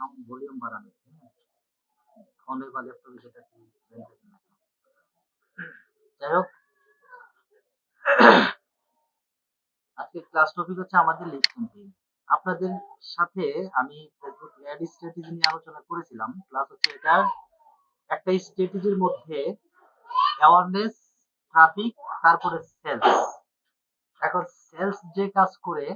Sound volume বাড়ানো, ফোনে বা ল্যাপটপে যেটা কি যাই হোক, আজকে ক্লাস টপিক হচ্ছে আমাদের লিড ক্যাম্পেইন। আপনাদের সাথে আমি ফেসবুক অ্যাড স্ট্র্যাটেজি নিয়ে আলোচনা করেছিলাম। প্লাস হচ্ছে এটার একটা স্ট্র্যাটেজির মধ্যে অ্যাওয়ারনেস, ট্রাফিক, তারপরে সেলস। এখন সেলস যে কাজ করে,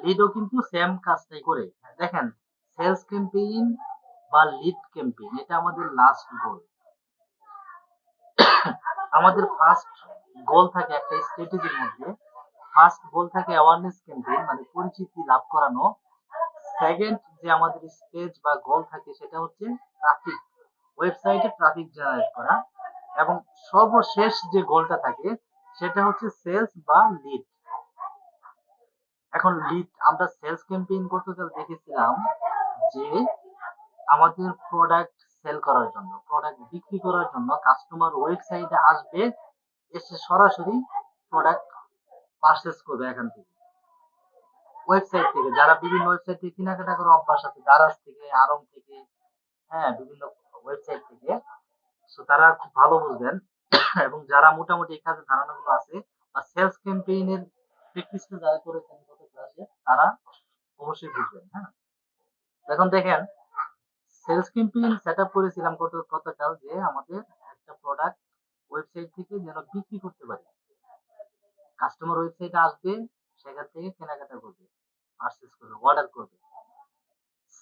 লিডও কিন্তু সেম কাজটাই করে। দেখেন, সেলস ক্যাম্পেইন বা লিড ক্যাম্পেইন এটা আমাদের লাস্ট গোল। আমাদের ফার্স্ট গোল থাকে একটা স্ট্র্যাটেজির মধ্যে, ফার্স্ট গোল থাকে অ্যাওয়ারনেস ক্যাম্পেইন মানে পরিচিতি লাভ করানো। সেকেন্ড যে আমাদের স্টেজ বা গোল থাকে সেটা হচ্ছে ট্রাফিক, ওয়েবসাইটে ট্রাফিক জেনারেট করা। এবং সর্বশেষ যে গোলটা থাকে সেটা হচ্ছে সেলস বা লিড। এখন লিড আমরা সেলস ক্যাম্পেইন করতে দেখেছিলাম যে আমাদের প্রোডাক্ট সেল করার জন্য, প্রোডাক্ট বিক্রি করার জন্য কাস্টমার ওয়েবসাইটে আসবে, এসে সরাসরি প্রোডাক্ট পারচেজ করবে এখান থেকে, ওয়েবসাইট থেকে। যারা বিভিন্ন ওয়েবসাইট থেকে কেনাকাটা করে অভ্যাস আছে, দারাজ থেকে, আরং থেকে, হ্যাঁ বিভিন্ন ওয়েবসাইট থেকে, সো তারা খুব ভালো বুঝবেন। এবং যারা মোটামুটি এই কাজের ধারণাগুলো আছে বা সেলস ক্যাম্পেইনের প্র্যাকটিসটা যারা করেছেন গত ক্লাসে, তারা অবশ্যই বুঝবেন। হ্যাঁ, এখন দেখেন, সেলস ক্যাম্পেইন সেট আপ করেছিলাম গতকাল যে আমাদের একটা প্রোডাক্ট ওয়েবসাইট থেকে যেন বিক্রি করতে পারি। কাস্টমার ওয়েবসাইটে আসবে, সেখান থেকে কেনাকাটা করবে, পারচেজ করবে, অর্ডার করবে।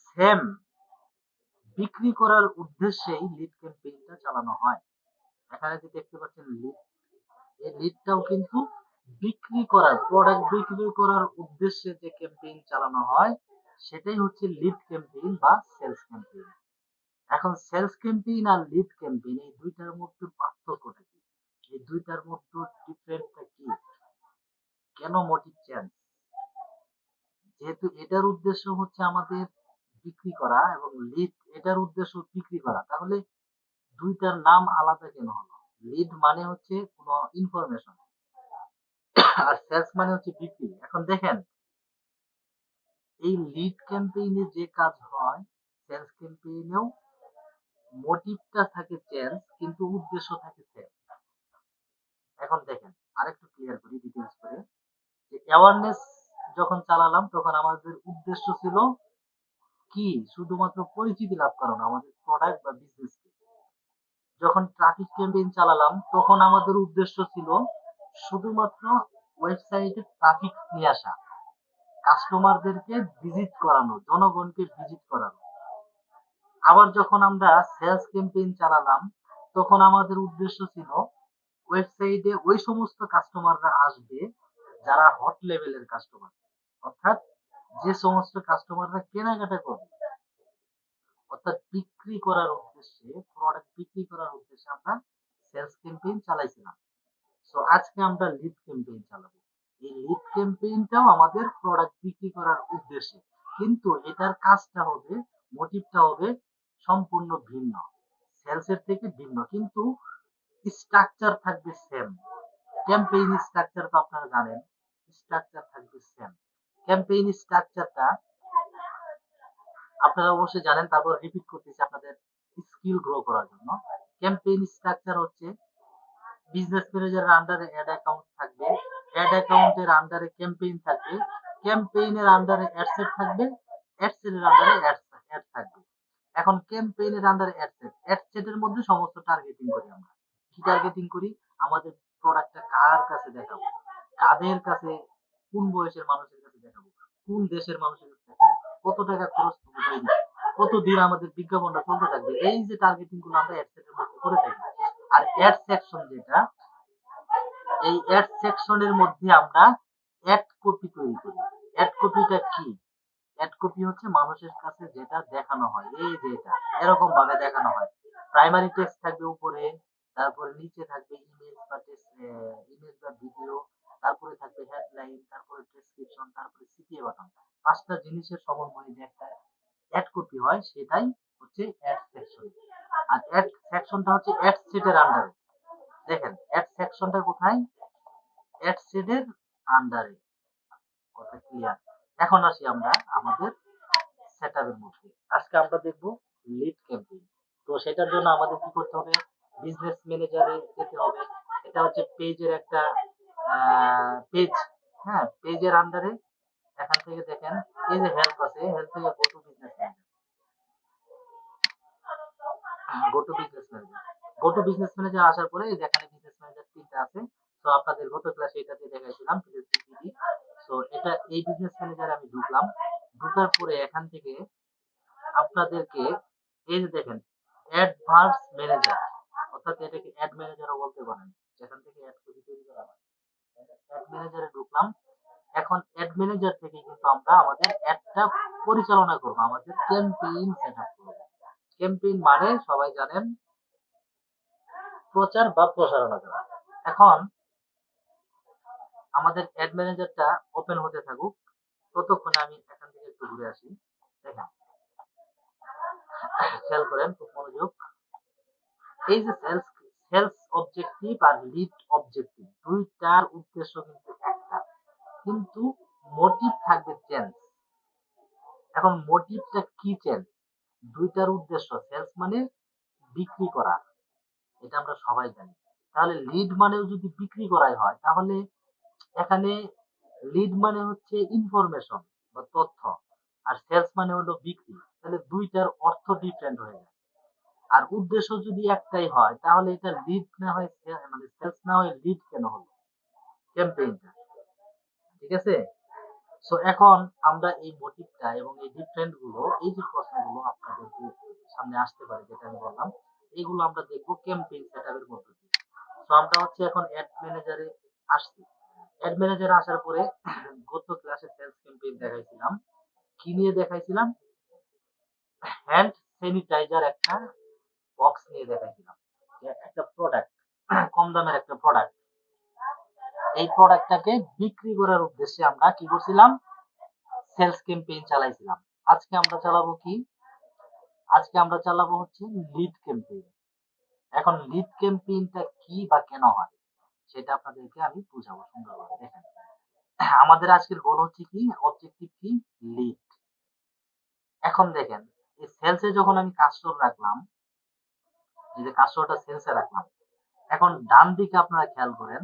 সেম বিক্রি করার উদ্দেশ্যেই লিড ক্যাম্পেইনটা চালানো হয়। এখানে যে দেখতে পাচ্ছেন লিড, এই লিডটাও কিন্তু বিক্রি করার, প্রোডাক্ট বিক্রি করার উদ্দেশ্যে যে ক্যাম্পেইন চালানো হয় সেটাই হচ্ছে লিড ক্যাম্পেইন বা সেলস ক্যাম্পেইন। এখন সেলস ক্যাম্পেইন আর লিড ক্যাম্পেইন এই দুইটার মধ্যে পার্থক্যটা কি, এই দুইটার মধ্যে ডিফারেন্টটা কি, কেন মোটিভ চেঞ্জ? যেহেতু এটার উদ্দেশ্য হচ্ছে আমাদের বিক্রি করা এবং লিড এটার উদ্দেশ্য বিক্রি করা, তাহলে দুইটার নাম আলাদা কেন হলো? লিড মানে হচ্ছে কোনো ইনফরমেশন, আর সেলস মানে হচ্ছে বিক্রি। এখন দেখেন, এই লিড ক্যাম্পেইনে যে কাজ হয় সেলস ক্যাম্পেইনেও মোটিভটা থাকে চেঞ্জ, কিন্তু উদ্দেশ্য থাকে সেম। এখন দেখেন, আরেকটু ক্লিয়ার করি ডিটেইলস করে, যে অ্যাওয়ারনেস যখন চালালাম তখন আমাদের উদ্দেশ্য ছিল কি, শুধুমাত্র পরিচিতি লাভ করানো আমাদের প্রোডাক্ট বা বিজনেসকে। যখন ট্রাফিক ক্যাম্পেইন চালালাম তখন আমাদের উদ্দেশ্য ছিল শুধুমাত্র ওয়েবসাইটে ট্রাফিক নিয়ে আসা, কাস্টমারদেরকে ভিজিট করানো, জনগণকে ভিজিট করানো। আবার যখন আমরা সেলস ক্যাম্পেইন চালালাম তখন আমাদের উদ্দেশ্য ছিল ওয়েবসাইটে ওই সমস্ত কাস্টমাররা আসবে যারা হট লেভেলের কাস্টমার, অর্থাৎ যে সমস্ত কাস্টমাররা কেনাকাটা করবে, অর্থাৎ বিক্রি করার উদ্দেশ্যে, প্রোডাক্ট বিক্রি করার উদ্দেশ্যে আমরা সেলস ক্যাম্পেইন চালাইছিলাম। সো আজকে আমরা লিড ক্যাম্পেইন চালাবো। এই লিড ক্যাম্পেইনটাও আমাদের প্রোডাক্ট বিক্রি করার উদ্দেশ্যে, কিন্তু এটার কাজটা হবে, মোটিভটা হবে সম্পূর্ণ ভিন্ন, সেলসের থেকে ভিন্ন, কিন্তু স্ট্রাকচার থাকবে সেম। ক্যাম্পেইন স্ট্রাকচার তো আপনারা জানেন, স্ট্রাকচার থাকবে সেম। ক্যাম্পেইন স্ট্রাকচারটা আপনারা অবশ্যই জানেন, তারপর রিপিট করতেছি আপনাদের স্কিল গ্রো করার জন্য। ক্যাম্পেইন স্ট্রাকচার হচ্ছে বিজনেস ম্যানেজারের আন্ডারে অ্যাড অ্যাকাউন্ট থাকবে, অ্যাড অ্যাকাউন্টের আন্ডারে ক্যাম্পেইন থাকবে, ক্যাম্পেইনের আন্ডারে অ্যাডসেট থাকবে, অ্যাডসেটের আন্ডারে অ্যাড থাকবে। এখন ক্যাম্পেইনের আন্ডারে অ্যাডসেট, অ্যাডসেটের মধ্যে সমস্ত টার্গেটিং করি আমরা। কি টার্গেটিং করি? আমাদের প্রোডাক্টটা কার কাছে দেখাবো, কাদের কাছে, কোন বয়সের মানুষের কাছে দেখাবো, কোন দেশের মানুষের কাছে দেখাবো, কত টাকা খরচ করবো, কতদিন আমাদের বিজ্ঞাপনটা চলতে থাকবে, এই যে টার্গেটিং গুলো আমরা অ্যাডসেটের মধ্যে করে থাকি। আর অ্যাড সেকশন যেটা, এই অ্যাড সেকশনের মধ্যে আমরা অ্যাড কপি তৈরি করি। অ্যাড কপিটা কি? অ্যাড কপি হচ্ছে মানুষের কাছে যেটা দেখানো হয়, এই যে এটা এরকম ভাবে দেখানো হয়। প্রাইমারি টেক্সট থাকবে উপরে, তারপরে নিচে থাকবে ইমেজ বা ইমেজ বা ভিডিও, তারপরে থাকবে হেডলাইন, তারপরে ডেসক্রিপশন, তারপরে সিটিএ বাটন। পাঁচটা জিনিসের সমন্বয়ে যে একটা অ্যাড কপি হয় সেটাই হচ্ছে অ্যাড সেকশন। আর অ্যাড সেকশনটা হচ্ছে অ্যাড সেটের আন্ডারে। দেখেন অ্যাড সেকশনটা কোথায়? অ্যাড সেটের আন্ডারে। কথা ক্লিয়ার? এখন আসি আমরা আমাদের সেটআপের মধ্যে। আজকে আমরা দেখব লিড ক্যাম্পেইন। তো সেটার জন্য আমাদের কি করতে হবে? বিজনেস ম্যানেজারে যেতে হবে। এটা হচ্ছে পেজের একটা পেজ, হ্যাঁ? পেজের আন্ডারে এখান থেকে দেখেন এই যে হেল্প আছে, হেল্প থেকে go to business manager. Go to business manager. Go to business manager আসার পরে এই যে এখানে বিজনেস ম্যানেজার ৩ টা আছে। তো আপনাদের গত ক্লাসে এটা দিয়ে দেখাইছিলাম বিডি। সো এটা এই বিজনেস ম্যানেজারে আমি ঢুকলাম। ঢোকার পরে এখান থেকে আপনাদেরকে এই যে দেখেন অ্যাডভান্স ম্যানেজার, অর্থাৎ এটাকে অ্যাড ম্যানেজারও বলতে পারেন, যেখান থেকে অ্যাড তৈরি করা হয়। অ্যাড ম্যানেজারে ঢুকলাম। এখন অ্যাড ম্যানেজার থেকে কিন্তু আমরা আমাদের অ্যাডটা পরিচালনা করব, আমাদের ক্যাম্পেইন সেটআপ করব। ক্যাম্পেইন মানে সবাই জানেন প্রচার বা প্রসারণা করা। এখন আমাদের অ্যাড ম্যানেজারটা ওপেন হতে থাকুক, ততক্ষণে আমি এখান থেকে একটু ঘুরে আসি। দেখেন, খেয়াল করেন খুব মনোযোগ। এই যে সেলস অবজেক্টিভ আর লিড অবজেক্টিভ দুইটার উদ্দেশ্য কিন্তু একটা, কিন্তু মোটিভ থাকবে চেঞ্জ। এখন মোটিভটা কি চেঞ্জ? দুইটার উদ্দেশ্য সেলস মানে বিক্রি করা, এটা আমরা সবাই জানি। তাহলে লিড মানেও যদি বিক্রি করাই হয় তাহলে এখানে লিড মানে হচ্ছে ইনফরমেশন বা তথ্য, আর সেলস মানে হলো বিক্রি। তাহলে দুইটার অর্থ ডিফারেন্ট হয়ে যায়। আর উদ্দেশ্য যদি একটাই হয় তাহলে এটা লিড না হয় মানে সেলস না হয় লিড কেন হলো ক্যাম্পেইনটা? ঠিক আছে? সো এখন আমরা এই মোটিভটা এবং এই ডিফারেন্ট গুলো, এই যে প্রশ্নগুলো আপনাদের সামনে আসতে পারে যেটা আমি বললাম, এগুলো আমরা দেখবো ক্যাম্পেইন সেটআপের মধ্য দিয়ে। সো আমরা হচ্ছে এখন অ্যাড ম্যানেজারে আসছি। অ্যাড ম্যানেজারে আসার পরে গত ক্লাসে সেলস ক্যাম্পেইন দেখাইছিলাম। কি নিয়ে দেখাইছিলাম? হ্যান্ড স্যানিটাইজার একটা বক্স নিয়ে দেখাইছিলাম। যে একটা প্রোডাক্ট, কম দামের একটা প্রোডাক্ট। এই প্রোডাক্টটাকে বিক্রি করার উদ্দেশ্যে আমরা কি করছিলাম? সেলস ক্যাম্পেইন চালাইছিলাম। আজকে আমরা চালাবো কি? আজকে আমরা চালাবো হচ্ছে লিড ক্যাম্পেইন। এখন লিড ক্যাম্পেইনটা কি বা কেন হয় সেটা আপনাদেরকে আমি বুঝাবো সুন্দরভাবে। দেখেন, আমাদের আজকের গোল হচ্ছে কি, অবজেক্টিভ কি, লিড। এখন দেখেন এই সেলসে যখন আমি কাস্টমার রাখলাম, এই যে কাস্টমারটা সেলসে রাখলাম, এখন ডান দিকে আপনারা খেয়াল করেন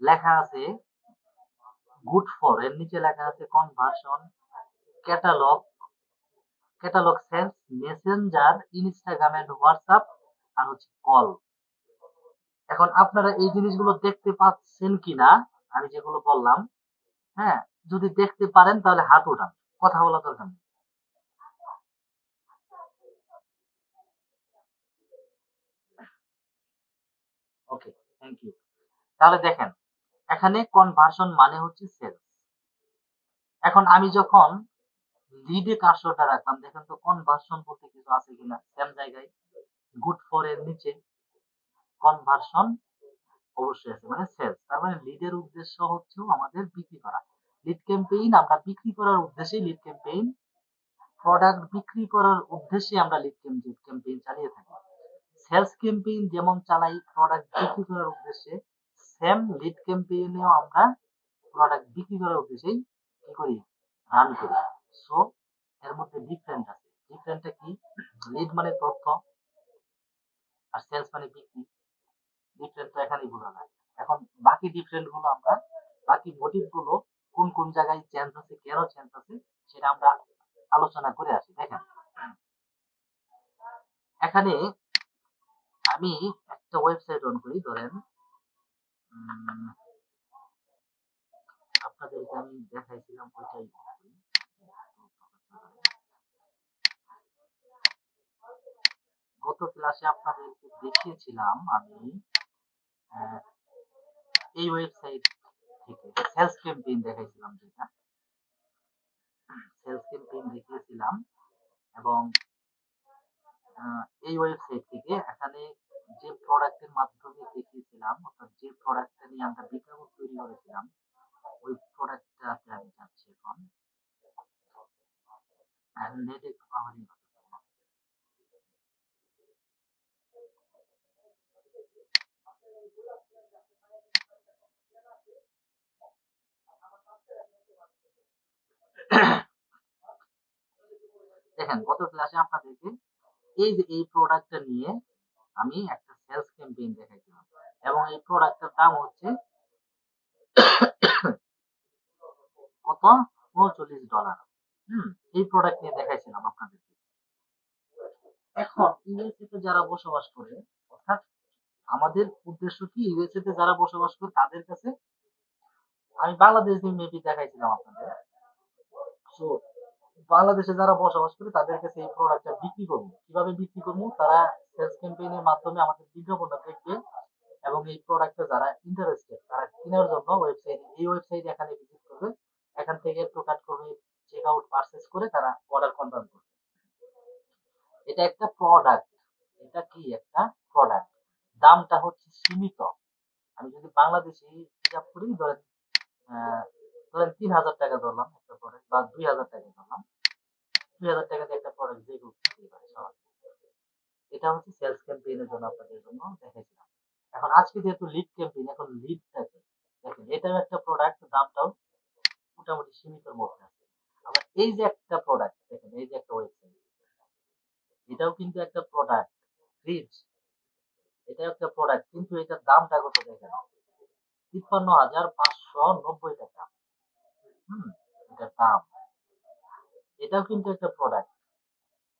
লেখা আছে গুড ফর, এর নিচে লেখা আছে conversion, catalog, catalog sales, messenger, Instagram and WhatsApp, আর হচ্ছে কল। এখন আপনারা এই জিনিসগুলো দেখতে পাচ্ছেন কিনা আমি যেগুলো বললাম, হ্যাঁ? যদি দেখতে পারেন তাহলে হাত উঠান, কথা বলা দরকার নেই। ওকে, থ্যাংক ইউ। তাহলে দেখেন এখানে কনভার্সন মানে হচ্ছে সেলস। এখন আমি যখন লিডে কার্সরটা রাখলাম, দেখেন তো কনভার্সন বলতে কিছু আছে কিনা, সেম জায়গায় গুড ফর এর নিচে কনভার্সন অবশ্যই আছে, মানে সেলস। তার মানে লিডের উদ্দেশ্য হচ্ছে আমাদের বিক্রি করা। লিড ক্যাম্পেইন আমরা বিক্রি করার উদ্দেশ্যে লিড ক্যাম্পেইন, প্রোডাক্ট বিক্রি করার উদ্দেশ্যে আমরা লিড ক্যাম্পেইন চালিয়ে থাকি। সেলস ক্যাম্পেইন যেমন চালাই প্রোডাক্ট বিক্রি করার উদ্দেশ্যে, সেম লিড ক্যাম্পেইনেও আমরা প্রোডাক্ট বিক্রি করার উদ্দেশ্যেই কি করি, রান করি। সো এর মধ্যে ডিফারেন্ট আছে। ডিফারেন্টটা কি? লিড মানে তথ্য আর সেলস মানে বিক্রি। ডিফারেন্ট তো এখানেই বোঝা যায়। এখন বাকি ডিফারেন্ট গুলো আমরা, বাকি মোটিভ গুলো কোন কোন জায়গায় চেঞ্জ আছে, কেন চেঞ্জ আছে সেটা আমরা আলোচনা করে আসি। দেখেন এখানে আমি একটা ওয়েবসাইট অন করি, ধরেন আপনাদেরকে আমি দেখাইছিলাম ওইটাই। গত ক্লাসে আপনাদেরকে দেখিয়েছিলাম আমি আহ, এই ওয়েবসাইট থেকে সেলস ক্যাম্পেইন দেখাইছিলাম, যেটা সেলস ক্যাম্পেইন দেখিয়েছিলাম। এবং এই ওয়েবসাইট থেকে এখানে যে প্রোডাক্টের মাধ্যমে দেখিয়েছিলাম, অর্থাৎ যে প্রোডাক্টটা নিয়ে আমরা বিজ্ঞাপন তৈরি করেছিলাম, ওই প্রোডাক্টটাতে আমি যাচ্ছি এখন। নেট একটু পাওয়ারই দেখেন গত ক্লাসে আপনাদেরকে এই যে এই প্রোডাক্টটা নিয়ে আমি একটা সেলস ক্যাম্পেইন দেখাইছিলাম এবং এই প্রোডাক্টের দাম হচ্ছে কত $39। এই প্রোডাক্ট নিয়ে দেখাইছিলাম আপনাদেরকে। এখন ইউএসএ তে যারা বসবাস করে, অর্থাৎ আমাদের উদ্দেশ্য কি, ইউএসএ তে যারা বসবাস করে তাদের কাছে, আমি বাংলাদেশ দিয়ে মেবি দেখাইছিলাম আপনাদের। সো বাংলাদেশে যারা বসবাস করে তাদের কাছে এই প্রোডাক্টটা বিক্রি করবো। কিভাবে বিক্রি করবো? তারা সেলস ক্যাম্পেইনের মাধ্যমে আমাদের বিজ্ঞাপনটা দেখবে এবং এই প্রোডাক্টে যারা ইন্টারেস্টেড তারা কেনার জন্য এই ওয়েবসাইট এখানে ভিজিট করবে। এখান থেকে টোকাট করবে, চেক আউট পারচেজ করে তারা অর্ডার কনফার্ম করবে। এটা একটা প্রোডাক্ট। এটা কি একটা প্রোডাক্ট। দামটা হচ্ছে সীমিত। আমি যদি বাংলাদেশি হিসাব করি, ধরেন ধরেন ৳৩,০০০ ধরলাম একটা প্রোডাক্ট, বা ৳২,০০০ ধরলাম। ৳২,০০০ দিয়ে একটা প্রোডাক্ট যে কেউ কিনতেই পারে সহজে। এটা হচ্ছে সেলস ক্যাম্পেইনের জন্য আপনাদের জন্য দেখাইছিলাম। এখন আজকে যেহেতু লিড ক্যাম্পেইন, এখন লিডটা কি? দেখেন এটাও একটা প্রোডাক্ট, দামটাও মোটামুটি সীমিতর মধ্যে আছে। আবার এই যে একটা প্রোডাক্ট, দেখেন এই যে একটা ওয়েবসাইট, এটাও কিন্তু একটা প্রোডাক্ট। ফ্রিজ, এটাও একটা প্রোডাক্ট, কিন্তু এটার দামটা কত দেখেন, ৳৫৩,৫৯০। হুম, এটার দাম। এটাও কিন্তু একটা প্রোডাক্ট।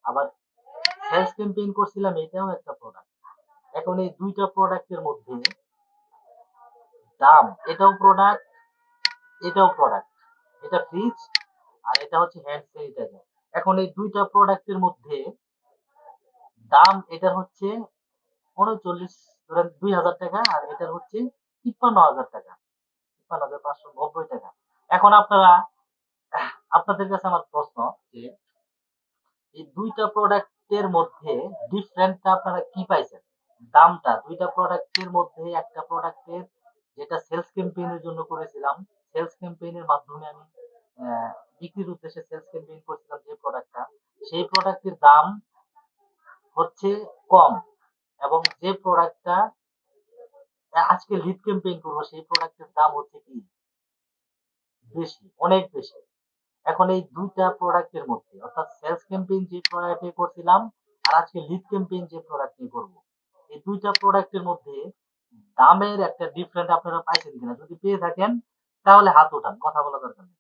আবার সেলস ক্যাম্পেইন করছিলাম, এটাও একটা প্রোডাক্ট। এখন এই দুইটা প্রোডাক্টের মধ্যে দাম, এটাও প্রোডাক্ট, এটাও প্রোডাক্ট। এটা ফ্রিজ আর এটা হচ্ছে হ্যান্ড স্যানিটাইজার। এখন এই দুইটা প্রোডাক্টের মধ্যে দাম, এটার হচ্ছে ৩৯, ধরেন ৳২,০০০, আর এটার হচ্ছে ৳৫৩,০০০, ৳৫৩,৫৯০। এখন আপনাদের কাছে আমার প্রশ্ন যে এই দুইটা প্রোডাক্টের মধ্যে ডিফারেন্টটা আপনারা কি পাইছেন? দামটা দুইটা প্রোডাক্টের মধ্যে, একটা প্রোডাক্টের যেটা সেলস ক্যাম্পেইনের জন্য করেছিলাম, সেলস ক্যাম্পেইনের মাধ্যমে আমি বিক্রির উদ্দেশ্যে সেলস ক্যাম্পেইন করছিলাম যে প্রোডাক্টটা, সেই প্রোডাক্টের দাম হচ্ছে কম, এবং যে প্রোডাক্টটা আজকে লিড ক্যাম্পেইন করবো সেই প্রোডাক্টের দাম হচ্ছে কি বেশি, অনেক বেশি। এখন এই দুইটা প্রোডাক্টের মধ্যে, অর্থাৎ সেলস ক্যাম্পেইন যে প্রোডাক্টে করছিলাম আর আজকে লিড ক্যাম্পেইন যে প্রোডাক্ট নিয়ে করবো, এই দুইটা প্রোডাক্টের মধ্যে দামের একটা ডিফারেন্ট আপনারা পাইছেন কিনা? যদি পেয়ে থাকেন তাহলে হাত উঠান, কথা বলা দরকার নেই।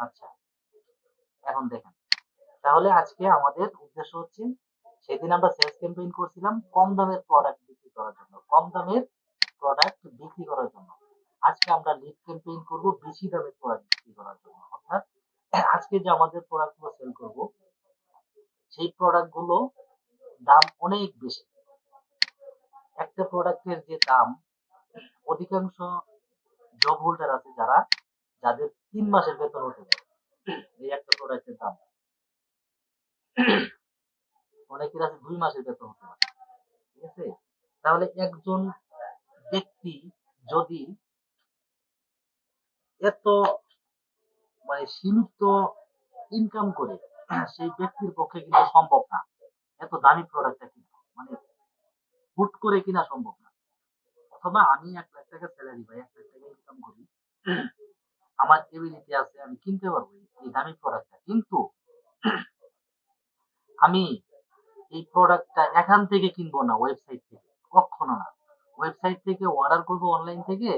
আচ্ছা, এখন দেখেন, তাহলে আজকে আমাদের উদ্দেশ্য হচ্ছে, সেদিন আমরা সেলস ক্যাম্পেইন করছিলাম কম দামের প্রোডাক্ট বিক্রি করার জন্য, কম দামের প্রোডাক্ট বিক্রি করার জন্য। আজকে আমরা লিড ক্যাম্পেইন করব বেশি দামের প্রোডাক্ট বিক্রি করার জন্য। অর্থাৎ আজকে যে আমাদের প্রোডাক্ট গুলো সেল করব, সেই প্রোডাক্ট গুলো দাম অনেক বেশি। একটা প্রোডাক্টের যে দাম, অধিকাংশ জব হোল্ডার আছে যারা, যাদের ৩ মাসের বেতন হতে পারে এই একটা প্রোডাক্টের দাম, অনেকের আছে ২ মাসের বেতন হতে পারে। ঠিক আছে? তাহলে একজন ব্যক্তি যদি এত সীমিত ইনকাম করে, সেই ব্যক্তির পক্ষে কিন্তু সম্ভব না এত দামি প্রোডাক্টটা কিনা, মানে হুট করে কিনা সম্ভব না। অথবা আমি ৳১,০০,০০০ স্যালারি পাই, ৳১,০০,০০০ ইনকাম করি, আমার এবিলিটি আছে, আমি কিনতে পারবো এই দামি প্রোডাক্টটা, কিন্তু আমি এই প্রোডাক্টটা এখান থেকে কিনবো না, ওয়েবসাইট থেকে, কখনো না। ওয়েবসাইট থেকে অর্ডার করবো, অনলাইন থেকে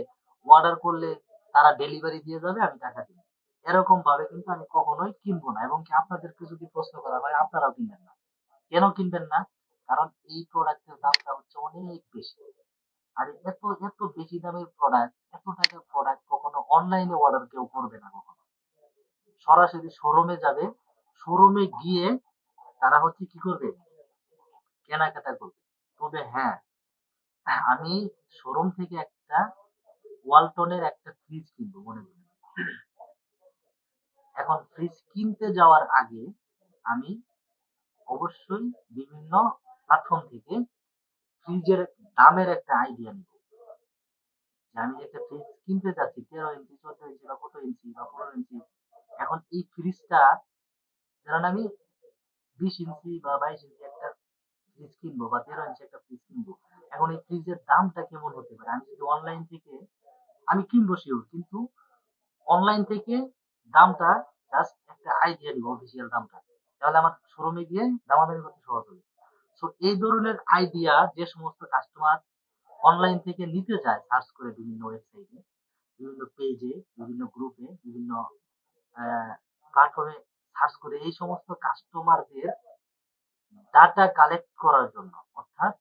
অর্ডার করলে তারা ডেলিভারি দিয়ে যাবে, আমি টাকা দিব। এরকম ভাবে কিন্তু আমি কখনোই কিনবো না, এবং কি আপনাদেরকে যদি প্রশ্ন করা হয় আপনারাও কিনবেন না। কেন কিনবেন না? কারণ এই প্রোডাক্টের দামটা হচ্ছে অনেক বেশি। আর এত এত বেশি দামের প্রোডাক্ট, এত টাকার প্রোডাক্ট কখনো অনলাইনে অর্ডার কেউ করবে না কখনো। সরাসরি শোরুমে যাবে, শোরুমে গিয়ে তারা হচ্ছে কি করবে, কেনাকাটা করবে। তবে হ্যাঁ, আমি শোরুম থেকে একটা ওয়ালটনের একটা ফ্রিজ কিনবো মনে করি। এখন ফ্রিজ কিনতে যাওয়ার আগে আমি অবশ্যই বিভিন্ন প্ল্যাটফর্ম থেকে ফ্রিজের দামের একটা আইডিয়া নিব, যে আমি যে একটা ফ্রিজ কিনতে যাচ্ছি 13 ইঞ্চি, 14 ইঞ্চি, বা কত ইঞ্চি, বা 15 ইঞ্চি, এখন এই ফ্রিজটা, ধরেন আমি 20 ইঞ্চি বা 22 ইঞ্চি একটা ফ্রিজ কিনবো, বা 13 ইঞ্চি একটা ফ্রিজ কিনবো, এখন এই ফ্রিজের দামটা কেমন হতে পারে, আমি যদি অনলাইন থেকে আমি কিনবো শিওর, কিন্তু অনলাইন থেকে দামটা জাস্ট একটা আইডিয়া নিব অফিসিয়াল দামটা। তাহলে আমার শোরুমে গিয়ে দামাদামি করতে সহজ হবে। সো এই ধরনের আইডিয়া যে সমস্ত কাস্টমার অনলাইন থেকে নিতে চায় সার্চ করে বিভিন্ন ওয়েবসাইটে, বিভিন্ন পেজে, বিভিন্ন গ্রুপে, বিভিন্ন প্ল্যাটফর্মে সার্চ করে এই সমস্ত কাস্টমারদের ডাটা কালেক্ট করার জন্য, অর্থাৎ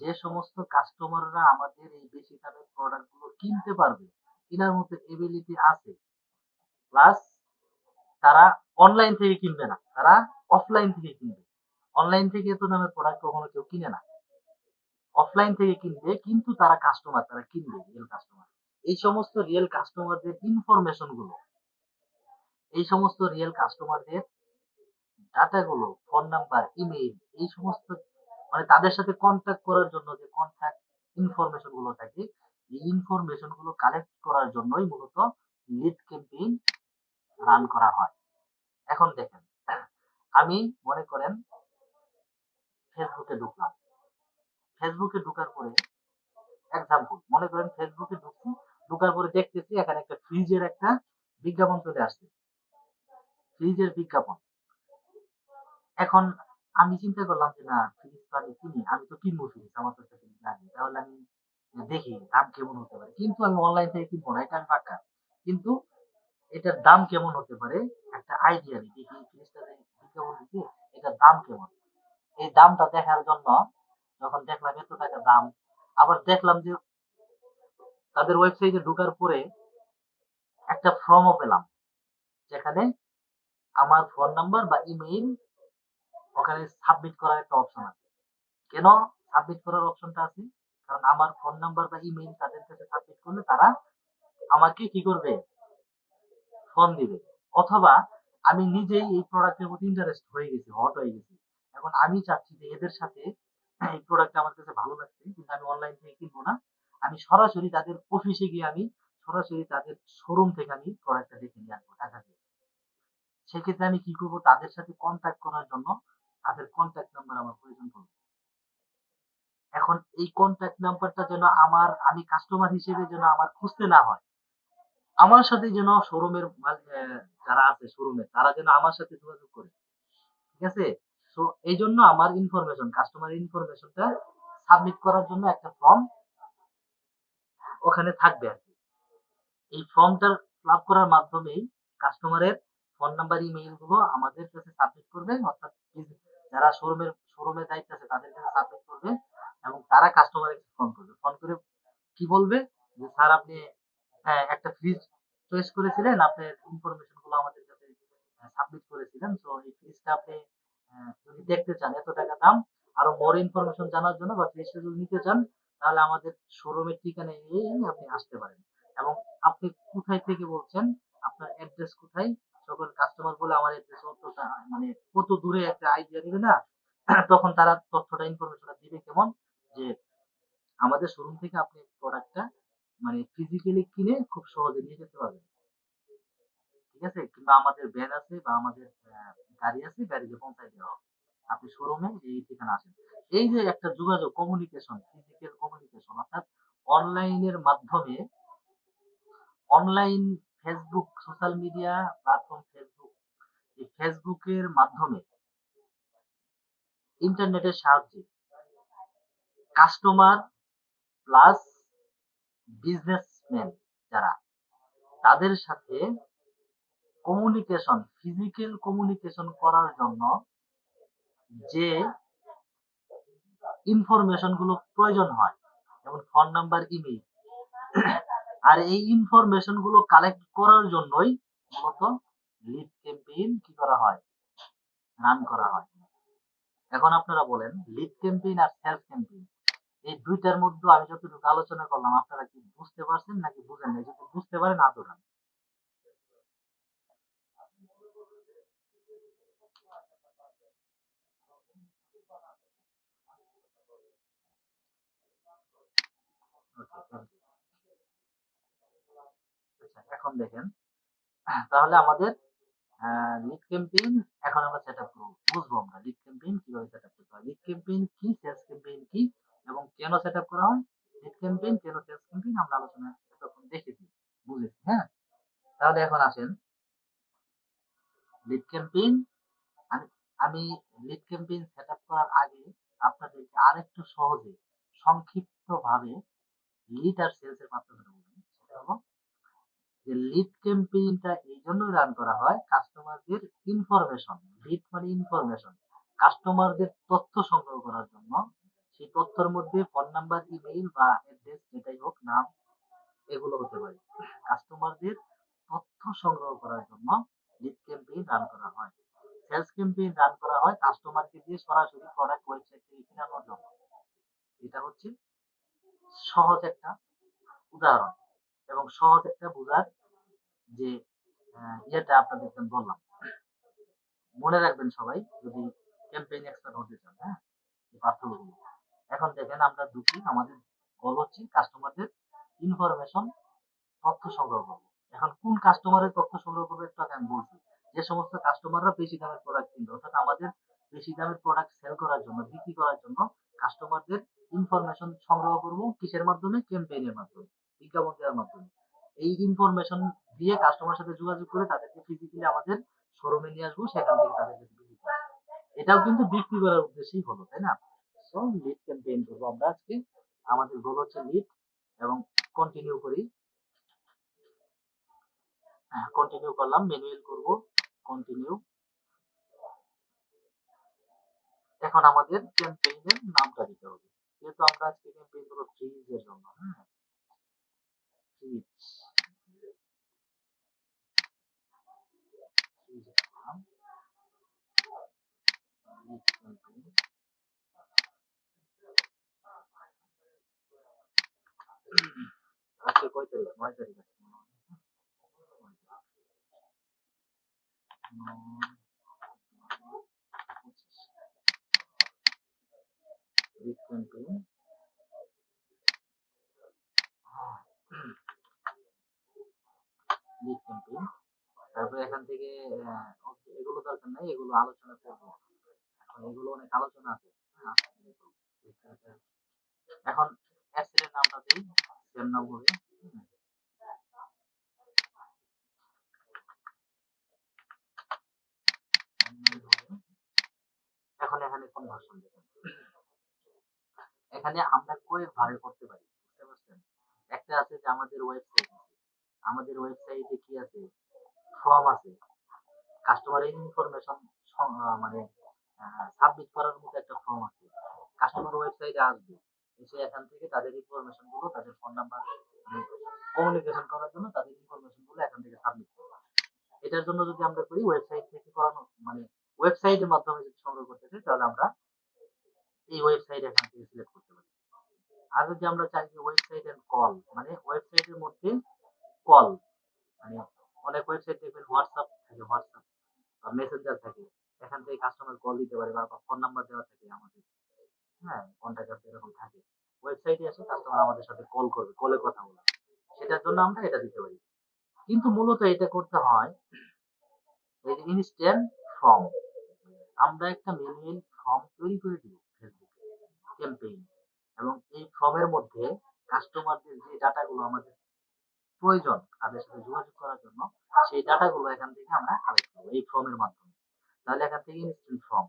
যে সমস্ত কাস্টমাররা আমাদের এই বেশি দামের প্রোডাক্ট গুলো কিনতে পারবে, কেনার মতো এবিলিটি আছে, প্লাস তারা অনলাইন থেকে কিনবে না, তারা অফলাইন থেকে কিনবে। অনলাইন থেকে এত দামের প্রোডাক্ট কখনো কেউ কিনে না, অফলাইন থেকে কিনবে, কিন্তু তারা কাস্টমার, তারা কিনবে, রিয়েল কাস্টমার। এই সমস্ত রিয়েল কাস্টমারদের ইনফরমেশন গুলো, এই সমস্ত রিয়েল কাস্টমারদের ডাটাগুলো, ফোন নাম্বার, ইমেইল, এই সমস্ত মানে তাদের সাথে কন্ট্যাক্ট করার জন্য যে কন্ট্যাক্ট ইনফরমেশন গুলো থাকে, এই ইনফরমেশন গুলো কালেক্ট করার জন্যই মূলত লিড ক্যাম্পেইন রান করা হয়। এখন দেখেন, আমি মনে করেন ফেসবুকে ঢুকলাম, ফেসবুকে ঢুকার পরে এক্সাম্পল মনে করেন ফেসবুকে ঢুকছি, ঢুকার পরে দেখতেছি এখানে একটা ফ্রিজের একটা বিজ্ঞাপন চলে আসছে, ফ্রিজের বিজ্ঞাপন। এখন আমি চিন্তা করলাম যে না, ফ্রিজ তো আমি কিনি, আমি তো কিনবো ফ্রিজ, আমার তো একটা ফ্রিজ লাগে, তাহলে আমি দেখি দাম কেমন হতে পারে, কিন্তু আমি অনলাইন থেকে কিনবো না, এটা আমি পাক্কা। কিন্তু এটার দাম কেমন হতে পারে একটা আইডিয়া নেই, দেখি ফ্রিজটা যে বিজ্ঞাপন দিচ্ছে এটার দাম কেমন। এই দামটা দেখার জন্য যখন দেখলাম এত টাকা দাম, আবার দেখলাম যে তাদের ওয়েবসাইটে ঢোকার পরে একটা ফর্মও পেলাম, যেখানে আমার ফোন নাম্বার বা ইমেইল ওখানে সাবমিট করার একটা অপশন আছে। কেন সাবমিট করার অপশনটা আছে? কারণ আমার ফোন নাম্বার বা ইমেইল তাদের কাছে সাবমিট করলে তারা আমাকে কি করবে, ফোন দিবে। অথবা আমি নিজেই এই প্রোডাক্টের প্রতি ইন্টারেস্ট হয়ে গেছি, হট হয়ে গেছি, এখন আমি চাচ্ছি যে এদের সাথে এই প্রোডাক্টটা আমার কাছে ভালো লাগছে, কিন্তু আমি অনলাইন থেকে কিনবো না, আমি সরাসরি তাদের অফিসে গিয়ে আমি সরাসরি তাদের শোরুম থেকে আমি প্রোডাক্টটা দেখে নিয়ে আসবো টাকা দিয়ে। সেক্ষেত্রে আমি কি করবো, তাদের সাথে কন্ট্যাক্ট করার জন্য তাদের কন্ট্যাক্ট নাম্বার আমার প্রয়োজন পড়বে। এখন এই কন্ট্যাক্ট নাম্বারটা যেন আমার, আমি কাস্টমার হিসেবে যেন আমার খুঁজতে না হয়, আমার সাথে যেন শোরুমের যারা আছে শোরুমে তারা যেন আমার সাথে যোগাযোগ করে, ঠিক আছে? সো এই জন্য আমার ইনফরমেশন, কাস্টমার ইনফরমেশনটা সাবমিট করার জন্য একটা ফর্ম ওখানে থাকবে আর কি। এই ফর্মটা ফিল আপ করার মাধ্যমেই কাস্টমারের ফোন নাম্বার, ইমেইল গুলো আমাদের কাছে সাবমিট করবে, অর্থাৎ যারা শোরুমের দায়িত্ব আছে তাদের কাছে সাবমিট করবে, এবং তারা কাস্টমারকে ফোন করবে, ফোন করে কি বলবে যে স্যার আপনি একটা ফ্রিজ চয়েস করেছিলেন, আপনার ইনফরমেশন গুলো আমাদের কাছে সাবমিট করেছিলেন, তো এই ফ্রিজটা আপনি যদি দেখতে চান এত টাকা দাম, আরো মোর ইনফরমেশন জানার জন্য বা ফ্রিজটা যদি নিতে চান তাহলে আমাদের শোরুমের ঠিকানায় এই আপনি আসতে পারেন, এবং আপনি কোথায় থেকে বলছেন, আপনার অ্যাড্রেস কোথায়, সকল কাস্টমার বলে আমার অ্যাড্রেস অতটা, মানে কত দূরে একটা আইডিয়া দিবে না, তখন তারা তথ্যটা ইনফরমেশনটা দিবে কেমন, যে আমাদের শোরুম থেকে আপনি প্রোডাক্টটা মানে ফিজিক্যালি কিনে খুব সহজে নিয়ে যেতে পারবেন, ঠিক আছে? কিংবা আমাদের ভ্যান আছে বা আমাদের গাড়ি আছে, গাড়িতে পৌঁছায় দেওয়া হবে, আপনি শোরুমে এই ঠিকানা আসেন। এই যে একটা যোগাযোগ, কমিউনিকেশন, ফিজিক্যাল কমিউনিকেশন, অর্থাৎ অনলাইনের মাধ্যমে, online Facebook social media platform Facebook, এই ফেসবুকের মাধ্যমে ইন্টারনেটের সাহায্যে কাস্টমার প্লাস বিজনেসম্যান যারা, তাদের সাথে কমিউনিকেশন, ফিজিক্যাল কমিউনিকেশন করার জন্য যে ইনফরমেশন গুলো প্রয়োজন হয়, যেমন ফোন নাম্বার, ইমেইল, আর এই ইনফরমেশন গুলো কালেক্ট করার জন্যই মূলত লিড ক্যাম্পেইন কি করা হয়, রান করা হয়। এখন আপনারা বলেন লিড ক্যাম্পেইন আর সেলস ক্যাম্পেইন, এই দুইটার মধ্যে আমি যতটুকু আলোচনা করলাম আপনারা কি বুঝতে পারছেন নাকি বুঝেন নাই? যদি বুঝতে পারেন হাত উঠান। Okay, আচ্ছা, এখন দেখেন, তাহলে আমাদের লিড ক্যাম্পেইন এখন আমরা সেট আপ করবো, বুঝবো আমরা লিড ক্যাম্পেইন কিভাবে সেট আপ করতে হয়, লিড ক্যাম্পেইন কি, সেলস ক্যাম্পেইন কি, এবং কেন সেট আপ করা হয়, লিড ক্যাম্পেইন কেন, সেলস ক্যাম্পেইন আমরা আলোচনা এতক্ষণ দেখেছি। তাহলে এখন আসেন লিড ক্যাম্পেইন। আমি আমি লিড ক্যাম্পেইন সেটআপ করার আগে আপনাদেরকে আরেকটু সহজে সংক্ষিপ্ত ভাবে লিড আর সেলস এর মাধ্যমে বলবেন। সেটা হলো যে লিড ক্যাম্পেইনটা এই জন্যই রান করা হয় কাস্টমারদের ইনফরমেশন, লিড মানে ইনফরমেশন, কাস্টমারদের তথ্য সংগ্রহ করার জন্য। সেই তথ্যের মধ্যে ফোন নাম্বার, ইমেইল বা অ্যাড্রেস যেটাই হোক, নাম, এগুলো হতে পারে। কাস্টমারদের তথ্য সংগ্রহ করার জন্য লিড ক্যাম্পেইন রান করা হয়। সেলস ক্যাম্পেইন রান করা হয় কাস্টমারকে দিয়ে সরাসরি প্রোডাক্ট ওয়েবসাইট থেকে কেনানোর জন্য। এটা হচ্ছে সহজ একটা উদাহরণ এবং সহজ একটা বোঝার যে ইয়েটা আপনাদেরকে আমি বললাম। মনে রাখবেন সবাই যদি ক্যাম্পেইন এক্সপার্ট হতে চান, হ্যাঁ, এই পার্থক্যগুলো। এখন দেখেন আমরা দুটি, আমাদের গোল হচ্ছে কাস্টমারদের ইনফরমেশন, তথ্য সংগ্রহ করবো। এখন কোন কাস্টমারের তথ্য সংগ্রহ করবো একটু আগে আমি বলছি। যে সমস্ত কাস্টমাররা বেশি দামের প্রোডাক্ট কিনবে, অর্থাৎ আমাদের বেশি দামের প্রোডাক্ট সেল করার জন্য, বিক্রি করার জন্য কাস্টমারদের ইনফরমেশন সংগ্রহ করবো কিসের মাধ্যমে? ক্যাম্পেইনের মাধ্যমে, বিজ্ঞাপন দেওয়ার মাধ্যমে। এই ইনফরমেশন দিয়ে কাস্টমারের সাথে যোগাযোগ করে তাদেরকে ফিজিক্যালি আমাদের শোরুমে নিয়ে আসবো, সেখান থেকে তাদের কাছে বিক্রি করবো। এটাও কিন্তু বিক্রি করার উদ্দেশ্যেই হলো, তাই না? সো লিড ক্যাম্পেইন করবো আমরা আজকে। আমাদের গোল হচ্ছে লিড। এবং কন্টিনিউ করি। কন্টিনিউ করলাম, ম্যানুয়াল করব, কন্টিনিউ। এখন আমাদের ক্যাম্পেইনের নামটা দিতে হবে, যেহেতু আমরা আজকে ক্যাম্পেইন করব ফ্রিজ এর জন্য। হ্যাঁ, ফ্রিজ, ফ্রিজের নাম ফ্রিজ ক্যাম্পেইন। আজকে কয় তারিখ? 9 তারিখ আছে মনে হয়। 9/25 ফ্রিজ ক্যাম্পেইন। Lead campaign. তারপরে এখান থেকে এগুলো দরকার নাই, এগুলো আলোচনা করবো। এখন এগুলো অনেক আলোচনা আছে। হ্যাঁ, এখন অ্যাসেটের নামটা দিই, সেম নাম হবে। এখন এখানে কনভার্সন দেবেন। এখানে আমরা কয়েক ভাবে করতে পারি, বুঝতে পারছেন? একটা আছে যে আমাদের ওয়েবসাইট আছে, আমাদের ওয়েবসাইটে কি আছে? ফর্ম আছে, কাস্টমারের ইনফরমেশন মানে সাবমিট করার মতো একটা ফর্ম আছে। কাস্টমার ওয়েবসাইটে আসবে, এসে এখান থেকে তাদের ইনফরমেশন গুলো, তাদের ফোন নাম্বার, মানে কমিউনিকেশন করার জন্য তাদের ইনফরমেশন গুলো এখান থেকে সাবমিট করবে। এটার জন্য যদি আমরা করি ওয়েবসাইট থেকে করানো, মানে ওয়েবসাইটের মাধ্যমে যদি সংগ্রহ করতে চাই, তাহলে আমরা এই ওয়েবসাইট এখান থেকে সিলেক্ট করতে পারি। আর যদি আমরা চাই যে ওয়েবসাইট এন্ড কল, মানে ওয়েবসাইটের মধ্যে কল, মানে অনেক ওয়েবসাইট দেখবেন হোয়াটসঅ্যাপ থাকে, হোয়াটসঅ্যাপ বা মেসেঞ্জার থাকে, এখান থেকে কাস্টমার কল দিতে পারে বা ফোন নাম্বার দেওয়া থাকে আমাদের, হ্যাঁ, কন্টাক্ট আছে, এরকম থাকে। ওয়েবসাইটে এসে কাস্টমার আমাদের সাথে কল করবে, কলে কথা বলবে, সেটার জন্য আমরা এটা দিতে পারি। কিন্তু মূলত এটা করতে হয় এই যে ইনস্ট্যান্ট ফর্ম। আমরা একটা ম্যানুয়াল ফর্ম তৈরি করে দিব ফেসবুকে ক্যাম্পেইন, এবং এই ফর্মের মধ্যে কাস্টমারদের যে ডাটাগুলো আমাদের প্রয়োজন তাদের সাথে যোগাযোগ করার জন্য, সেই ডাটাগুলো এখান থেকে আমরা কালেক্ট করবো এই ফর্মের মাধ্যমে। তাহলে এখান থেকে ইনস্ট্যান্ট ফর্ম,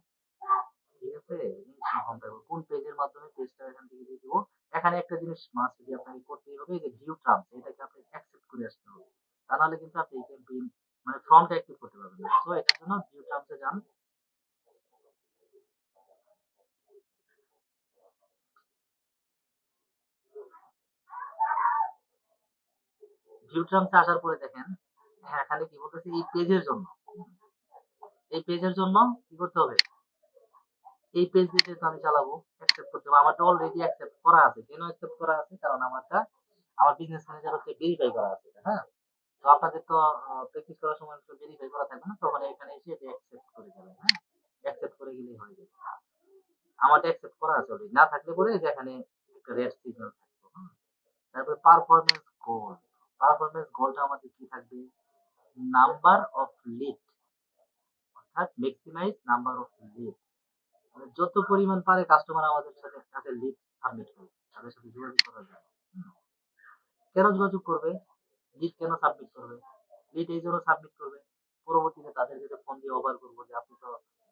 ঠিক আছে, ইনস্ট্যান্ট ফর্মটা কোন পেজের মাধ্যমে, পেজটা এখান থেকে দিয়ে দিব। এখানে একটা জিনিস মাস্ট বি আপনাকে করতেই হবে, এই যে ভিউ টার্মস, এটাকে আপনি অ্যাকসেপ্ট করে আসতে হবে। তা নাহলে কিন্তু আপনি এই ক্যাম্পেইন মানে ফর্মটা অ্যাক্টিভ করতে পারবেন না। তো এটার জন্য ভিউ টার্মসে যান। ভিউ টার্মসে আসার পরে দেখেন, হ্যাঁ, এখানে কি বলতেছে, এই পেজের জন্য, এই পেজের জন্য কি করতে হবে? এই পেজ দিয়ে তো আমি চালাবো, অ্যাকসেপ্ট করতে হবে। আমারটা অলরেডি অ্যাকসেপ্ট করা আছে। কেন অ্যাকসেপ্ট করা আছে? কারণ আমারটা, আমার বিজনেস ম্যানেজার হচ্ছে ভেরিফাই করা আছে, হ্যাঁ। তো আপনাদের তো প্র্যাকটিস করার সময় ভেরিফাই করা থাকবে না, তখন এখানে এসে এটা অ্যাকসেপ্ট করে যাবেন, হ্যাঁ। অ্যাকসেপ্ট করে গেলেই হয়ে যাবে। আমারটা অ্যাকসেপ্ট করা আছে অলরেডি, না থাকলে পরে যে এখানে একটা রেড সিগন্যাল থাকবে, হ্যাঁ। তারপর পারফরম্যান্স গোল। পারফরম্যান্স গোলটা আমাদের কি থাকবে? নাম্বার অফ লিড, অর্থাৎ ম্যাক্সিমাইজ নাম্বার অফ লিড, মানে যত পরিমাণ পারে কাস্টমার আমাদের সাথে কাছে লিড সাবমিট করবে, তাদের সাথে যোগাযোগ করার জন্য। হুম। কেন যোগাযোগ করবে? লিড কেন সাবমিট করবে? লিড এই জন্য সাবমিট করবে, পরবর্তীতে তাদের কাছে ফোন দিয়ে অফার করবো যে আপনি তো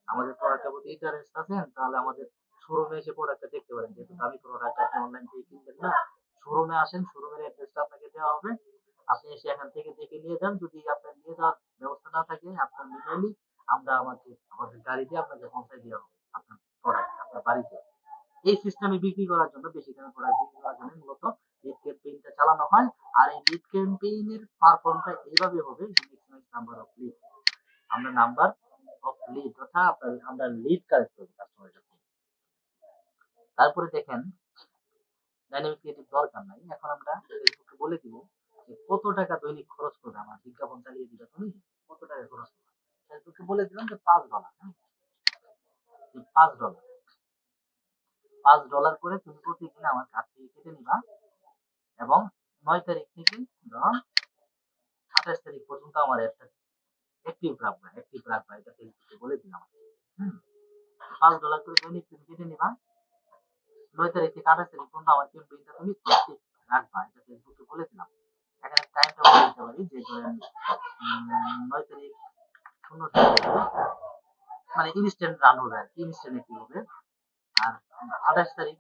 আমাদের প্রোডাক্টের প্রতি ইন্টারেস্ট আছেন, তাহলে আমাদের শোরুমে এসে প্রোডাক্টটা দেখতে পারেন, যেহেতু দামি প্রোডাক্ট আপনি অনলাইন থেকে কিনবেন না, শোরুমে আসেন, শোরুমের অ্যাড্রেসটা আপনাকে দেওয়া হবে, আপনি এসে এখান থেকে দেখে নিয়ে যান। যদি আপনার নিয়ে যাওয়ার ব্যবস্থা না থাকে, আপনার মিনিমালি আমরা আমাদের গাড়ি দিয়ে আপনাকে পৌঁছায় দেওয়া হবে আপনার প্রোডাক্ট আপনার বাড়িতে। এই সিস্টেমে বিক্রি করার জন্য, বেশি দামে প্রোডাক্ট বিক্রি করার জন্য মূলত লিড ক্যাম্পেইনটা চালানো হয়। আর এই লিড ক্যাম্পেইনের পারফর্মটা এইভাবে হবে যে ম্যাক্সিমাইজ নাম্বার অফ লিড, আমরা নাম্বার অফ লিড অর্থাৎ আমরা লিড কালেক্ট করবো কাস্টমারের কাছ থেকে। তারপরে দেখেন ডাইনামিক ক্রিয়েটিভ দরকার নাই, এখন আমরা ফেসবুকে বলে দিব যে কত টাকা দৈনিক খরচ করবে আমার বিজ্ঞাপন চালিয়ে দিবে তুমি, কত টাকা খরচ করবে। ফেসবুকে বলে দিলাম যে $5, হ্যাঁ, $5, $5 করে তুমি প্রতিদিন আমার কাছ থেকে কেটে নিবা, এবং 9 তারিখ থেকে ধরো 28 তারিখ পর্যন্ত আমার একটা অ্যাক্টিভ রাখবা, এটা ফেসবুকে বলে দিলাম। হুম, $5 করে দৈনিক তুমি কেটে নিবা, 9 তারিখ থেকে 28 তারিখ পর্যন্ত আমার ক্যাম্পেইনটা তুমি অ্যাক্টিভ রাখবা, এটা ফেসবুকে বলে দিলাম। এখানে টাইমটা বলে দিতে পারি যে ধরেন 9 তারিখ 0 মানে ইনস্ট্যান্ট রান হবে আর কি, ইনস্ট্যান্ট অ্যাক্টিভ হবে। আর 28 তারিখ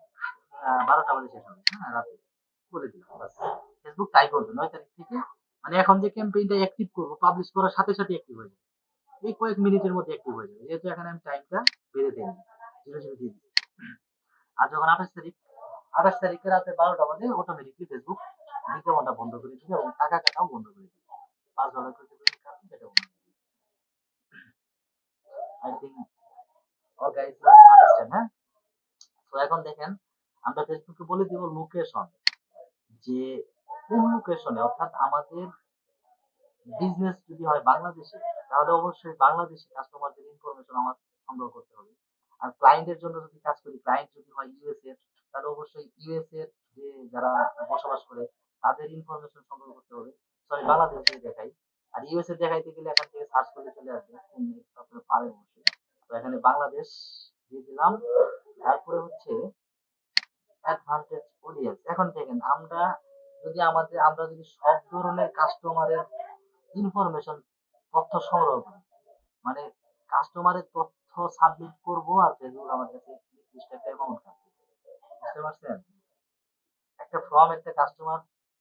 12টা বাজে শেষ হবে, হ্যাঁ, রাতে বলে দিলাম। বাস ফেসবুক তাই করবে 9 তারিখ থেকে, মানে এখন যে ক্যাম্পেইনটা অ্যাক্টিভ করবো পাবলিশ করার সাথে সাথে অ্যাক্টিভ হয়ে যাবে, এই কয়েক মিনিটের মধ্যে অ্যাক্টিভ হয়ে যাবে, যেহেতু এখানে আমি টাইমটা বেড়ে দিই 0 দিয়ে দিই। আর যখন 28 তারিখে রাতে 12টা বাজে অটোমেটিকলি ফেসবুক বিজ্ঞাপনটা বন্ধ করে দিবে এবং টাকা কাটাও বন্ধ করে দিবে, $5 করে যে পেমেন্ট কাটবে সেটা বন্ধ করে দিবে। I think all guys understand, হ্যাঁ। তো এখন দেখেন আমরা ফেসবুকে বলে দিব লোকেশন, যে কোন লোকেশনে, অর্থাৎ আমাদের বিজনেস যদি হয় বাংলাদেশে, তাহলে অবশ্যই বাংলাদেশি কাস্টমারদের ইনফরমেশন আমার সংগ্রহ করতে হবে। আর ক্লায়েন্টের জন্য যদি কাজ করি, ক্লায়েন্ট যদি হয় ইউএস এর, তাহলে অবশ্যই ইউএস এর যে যারা বসবাস করে তাদের ইনফরমেশন সংগ্রহ করতে হবে। সরি, বাংলাদেশ দিয়ে দেখাই। আর ইউএস এর দেখাইতে গেলে এখান থেকে সার্চ করলে চলে আসবে, আপনারা পারেন অবশ্যই। তো এখানে বাংলাদেশ দিয়ে দিলাম। তারপরে হচ্ছে অ্যাডভান্টেজ অডিয়েন্স। এখন দেখেন আমরা যদি সব ধরনের কাস্টমারের ইনফরমেশন, তথ্য সংগ্রহ করি, মানে কাস্টমারের তথ্য সাবমিট করব, আর ফেসবুক আমার কাছে নির্দিষ্ট একটা অ্যামাউন্ট থাকবে, বুঝতে পারছেন? একটা ফর্ম একটা কাস্টমার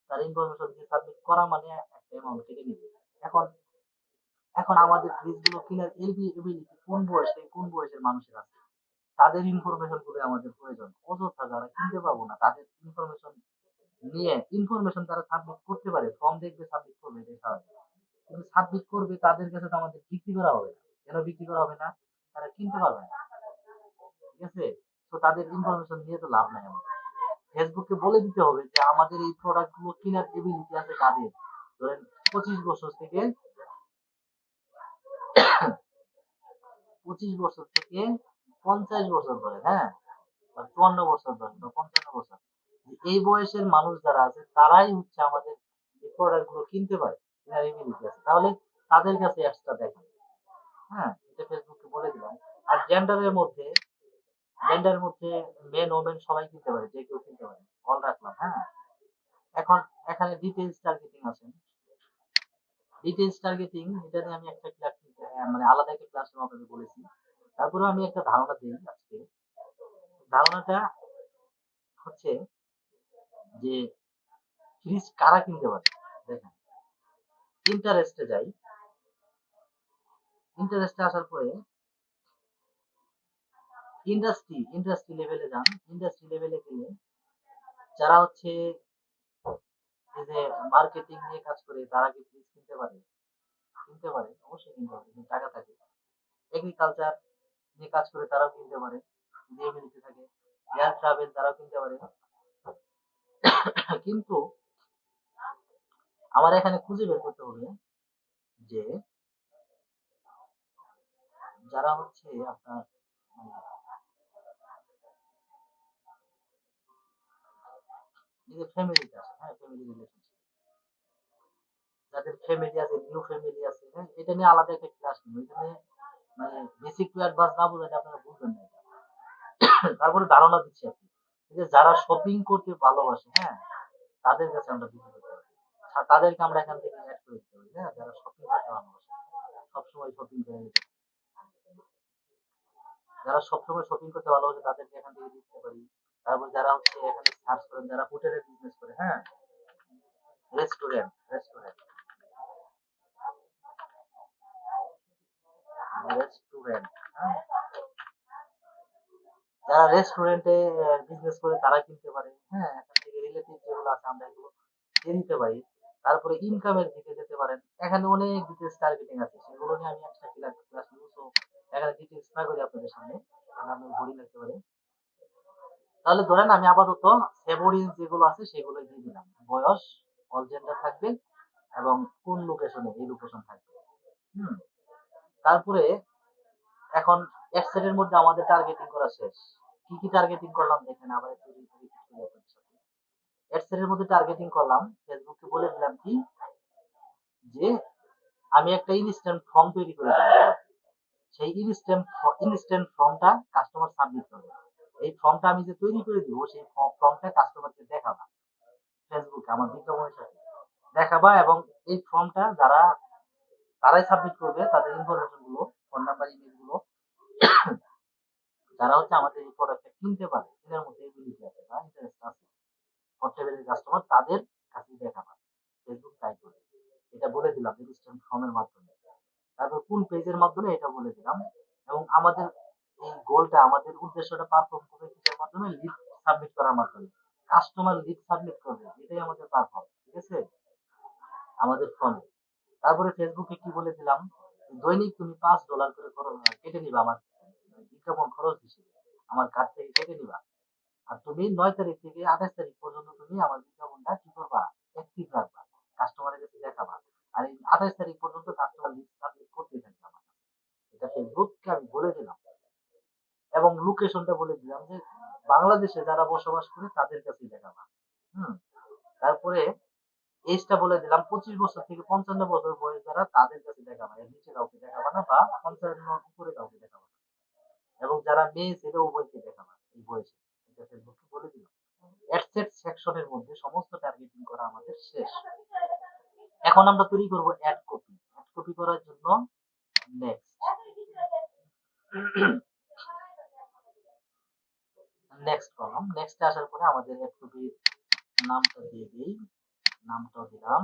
তার ইনফরমেশন দিয়ে সাবমিট করা মানে একটা অ্যামাউন্ট কেটে নিবে। এখন এখন আমাদের ফ্রিজগুলো কেনার এবিলিটি কোন বয়সের মানুষের আছে, তাদের ইনফরমেশন গুলো আমাদের প্রয়োজন। অযথা যারা কিনতে পারবো না তাদের ইনফরমেশন তারা সাবমিট করতে পারে, ফর্ম দেখবে সাবমিট করবে, এটা স্বাভাবিক। কিন্তু সাবমিট করবে তাদের কাছে তো আমাদের বিক্রি করা হবে না। কেন বিক্রি করা হবে না? তারা কিনতে পারবে না, ঠিক আছে? তো তাদের ইনফরমেশন নিয়ে তো লাভ নাই আমাদের। ফেসবুককে বলে দিতে হবে যে আমাদের এই প্রোডাক্ট গুলো কেনার এবিলিটি আছে কাদের, ধরেন 25 বছর থেকে 25 বছর থেকে 50 বছর ধরে, হ্যাঁ, বা 54 বছর ধরে বা 55 বছর, এই বয়সের মানুষ যারা আছে তারাই হচ্ছে আমাদের এই প্রোডাক্ট গুলো কিনতে পারে, কেনার এবিলিটি আছে, তাহলে তাদের কাছে অ্যাডসটা দেখান। হ্যাঁ, এটা ফেসবুকে বলে দিলাম। আর জেন্ডারের মধ্যে মেন ওমেন সবাই কিনতে পারে, যে কেউ কিনতে পারে, অল রাখলাম, হ্যাঁ। এখন এখানে ডিটেইলস টার্গেটিং আছে। ডিটেইলস টার্গেটিং এটা নিয়ে আমি একটা ক্লাস, মানে আলাদা একটা ক্লাসরুম আপনাদের বলেছি। তারপরে আমি একটা ধারণা দিই আজকে। ধারণাটা হচ্ছে যে ফ্রিজ কারা কিনতে পারে। দেখেন, ইন্টারেস্টে যাই, ইন্টারেস্টে আসার পরে ইন্ডাস্ট্রি লেভেলে যান। ইন্ডাস্ট্রি লেভেলে গেলে যারা হচ্ছে এই যে মার্কেটিং নিয়ে কাজ করে তারা কি ফ্রিজ কিনতে পারে? কিনতে পারে, অবশ্যই কিনতে পারে, যদি টাকা থাকে। এগ্রিকালচার নিয়ে কাজ করে তারাও কিনতে পারে, যদি এবিলিটি থাকে। এয়ার ট্রাভেল তারাও কিনতে পারে। কিন্তু আমার এখানে খুঁজে বের করতে হবে যে যারা হচ্ছে আপনার মানে এই যে ফ্যামিলিতে আছে, হ্যাঁ, ফ্যামিলি রিলেশনশিপ, যাদের ফ্যামিলি আছে, নিউ ফ্যামিলি আছে, হ্যাঁ, এটা নিয়ে আলাদা একটা ক্লাস নেব। এখানে মানে বেসিক টু অ্যাডভান্স না বুঝালে আপনারা বুঝবেন না এটা। তারপরে ধারণা দিচ্ছি আপনি, এই যে যারা শপিং করতে ভালোবাসে, হ্যাঁ, তাদের কাছে আমরা বিক্রি করতে পারি। তাদেরকে আমরা এখান থেকে অ্যাড করে দিতে পারি, হ্যাঁ, যারা শপিং করতে ভালোবাসে, সবসময় শপিং করে দিতে, যারা সবসময় শপিং করতে ভালোবাসে তাদেরকে এখান থেকে দিতে পারি। তারপর যারা হচ্ছে এখানে সার্চ করেন, যারা হোটেলের বিজনেস করে, হ্যাঁ, রেস্টুরেন্ট রেস্টুরেন্ট, হ্যাঁ, যারা রেস্টুরেন্টে বিজনেস করে তারা কিনতে পারে, হ্যাঁ, এখান থেকে রিলেটিভ যেগুলো আছে আমরা এগুলো দিয়ে দিতে পারি। তারপরে ইনকামের দিকে যেতে পারেন, এখানে অনেক ডিটেলস টার্গেটিং আছে, সেগুলো নিয়ে আমি একটা ক্লাস নিব, তো এখানে ডিটেলস না করি আপনাদের সামনে, তাহলে আমি বোরিং লাগতে পারে। তাহলে ধরেন আমি আপাতত ফেভারিট যেগুলো আছে সেগুলোই দিয়ে দিলাম, বয়স, অল জেন্ডার থাকবে, এবং কোন লোকেশনে, এই লোকেশন থাকবে। হুম, তারপরে এখন অ্যাডসেট এর মধ্যে আমাদের টার্গেটিং করা শেষ। কি কি টার্গেটিং করলাম দেখেন, আবার একটু রিপিট করি আপনাদের সাথে। অ্যাডসেট এর মধ্যে টার্গেটিং করলাম, ফেসবুকে বলে দিলাম কি যে আমি একটা ইনস্ট্যান্ট ফর্ম তৈরি করে দেবো, সেই ইনস্ট্যান্ট ফর্মটা কাস্টমার সাবমিট করবে। এই ফর্মটা আমি যে তৈরি করে দিব, সেই ফর্মটা কাস্টমারকে দেখাবা, ফেসবুকে আমার বিজ্ঞাপনের সাথে দেখাবা, এবং এই ফর্মটা তারাই সাবমিট করবে, তাদের ইনফরমেশন গুলো, ফোন নাম্বার, ইমেল গুলো, যারা হচ্ছে আমাদের এই প্রোডাক্টটা কিনতে পারে, কেনার মধ্যে এবিলিটি আছে বা ইন্টারেস্ট আছে, পোর্টেবল কাস্টমার, তাদের কাছে দেখাবা, ফেসবুক তাই করে। এটা বলে দিলাম রেজিস্ট্রেশন ফর্মের মাধ্যমে। তারপর কোন পেজের মাধ্যমে, এটা বলে দিলাম। এবং আমাদের এই গোলটা, আমাদের উদ্দেশ্যটা পারফর্ম করবে কিসের মাধ্যমে, লিড সাবমিট করার মাধ্যমে। কাস্টমার লিড সাবমিট করবে, এটাই আমাদের পারফর্ম, ঠিক আছে, আমাদের ফর্মে। তারপরে ফেসবুকে কি বলে দিলাম, দৈনিক তুমি $5 করে কেটে নিবা আমার বিজ্ঞাপন খরচ হিসেবে, আমার কার্ড থেকে কেটে নিবা। আর তুমি 9 তারিখ থেকে 28 তারিখ পর্যন্ত তুমি আমার বিজ্ঞাপনটা কি করবা, অ্যাক্টিভ রাখবা, কাস্টমারের কাছে দেখাবা। আর এই 28 তারিখ পর্যন্ত কাস্টমার লিস্ট সাবমিট করতে থাকবে আমার কাছে। এটা ফেসবুককে আমি বলে দিলাম। এবং লোকেশনটা বলে দিলাম যে বাংলাদেশে যারা বসবাস করে তাদের কাছেই দেখাবা। হুম, তারপরে এজটা বলে দিলাম, 25 বছর থেকে 55 বছর বয়স যারা, তাদের কাছে দেখাবা, এর নিচে কাউকে দেখাবা না, বা 55 উপরে কাউকে দেখাবা না। এবং যারা মেয়ে ছেলে উভয়কে দেখাবা এই বয়সে। এটা ফেসবুককে বলে দিলাম। অ্যাডসেট সেকশনের মধ্যে সমস্ত টার্গেটিং করা আমাদের শেষ। এখন আমরা তৈরি করব অ্যাড কপি। অ্যাড কপি করার জন্য নেক্সট, নেক্সট করলাম। নেক্সটে আসার পরে আমাদের অ্যাড কপির নামটা দিয়ে দিই, নামটাও দিলাম।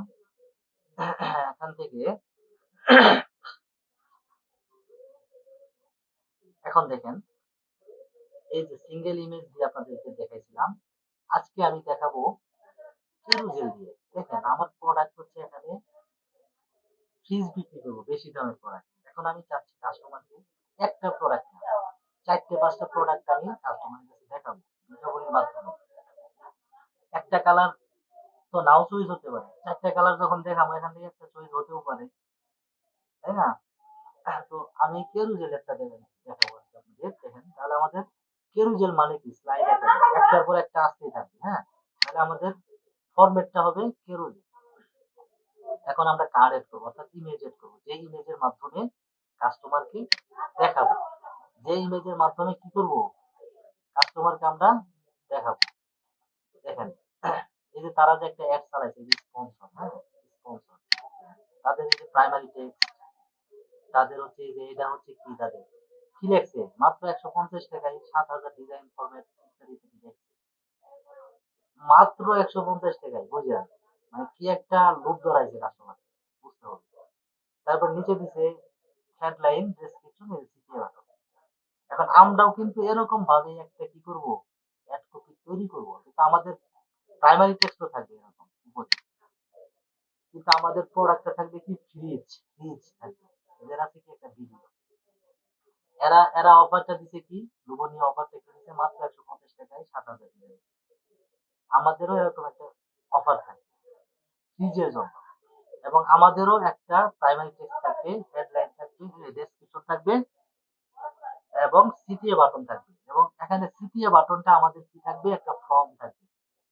এখান থেকে এখন দেখেন, এই যে সিঙ্গেল ইমেজ দিয়ে আপনাদেরকে দেখাইছিলাম, আজকে আমি দেখাবো কেরোজেল দিয়ে। দেখেন আমার প্রোডাক্ট হচ্ছে এখানে ফ্রিজ বিক্রি করবো, বেশি দামের প্রোডাক্ট। এখন আমি চাচ্ছি কাস্টমারকে একটা প্রোডাক্ট না, 4-5টা প্রোডাক্ট আমি কাস্টমারের কাছে দেখাবো বিজ্ঞাপনের মাধ্যমে। একটা কালার তো নাও চয়েস হতে পারে, 4টা কালার যখন দেখাবো এখান থেকে একটা চয়েস হতেও পারে, তাই না? তো আমি কেরুজেল একটা দেখাবো আজকে আপনাদের, দেখেন তাহলে আমাদের কেরুজেল মানে কি, স্লাইড আকারে একটার পর একটা আসতেই থাকবে, হ্যাঁ, তাহলে আমাদের ফরম্যাটটা হবে কেরুজেল। এখন আমরা কার্ড এড করবো, অর্থাৎ ইমেজ এড করবো, যে ইমেজের মাধ্যমে কাস্টমারকে দেখাবো, যে ইমেজের মাধ্যমে কি করব, কাস্টমারকে আমরা দেখাবো। দেখেন, এই যে তারা যে একটা অ্যাড চালাইছে, স্পন্সর, হ্যাঁ, স্পন্সর, তাদের এই যে প্রাইমারি টেক্সট, তাদের হচ্ছে যে এটা হচ্ছে কি, তাদের কি লেখছে, মাত্র 150 টাকায় 7,000 ডিজাইন ফরম্যাট ইত্যাদি ইত্যাদি লেখছে, মাত্র 150 টাকায়, বুঝলেন, মানে কি একটা লোভ ধরাইছে কাস্টমার, বুঝতে হবে। তারপর নিচে দিছে হেডলাইন, ডেসক্রিপশন, সিটিএ বাটন। এখন আমরাও কিন্তু এরকম ভাবে একটা কি করব, অ্যাড কপি তৈরি করব, কিন্তু আমাদের প্রাইমারি টেক্সটও থাকবে এরকম উপরে, কিন্তু আমাদের প্রোডাক্টটা থাকবে কি, ফ্রিজ, ফ্রিজ থাকবে। এদের আছে কি একটা ভিডিও, এরা এরা অফারটা দিছে কি, লোভনীয় অফারটা কি দিছে, মাত্র 150 টাকায় 7,000 ডিজাইন। আমাদেরও এরকম একটা অফার থাকবে ফ্রিজের জন্য, এবং আমাদেরও একটা প্রাইমারি টেক্সট থাকবে, হেডলাইন থাকবে, ডেসক্রিপশন থাকবে, এবং সিটিএ বাটন থাকবে। এবং এখানে সিটিএ বাটনটা আমাদের কি থাকবে, একটা ফর্ম থাকবে,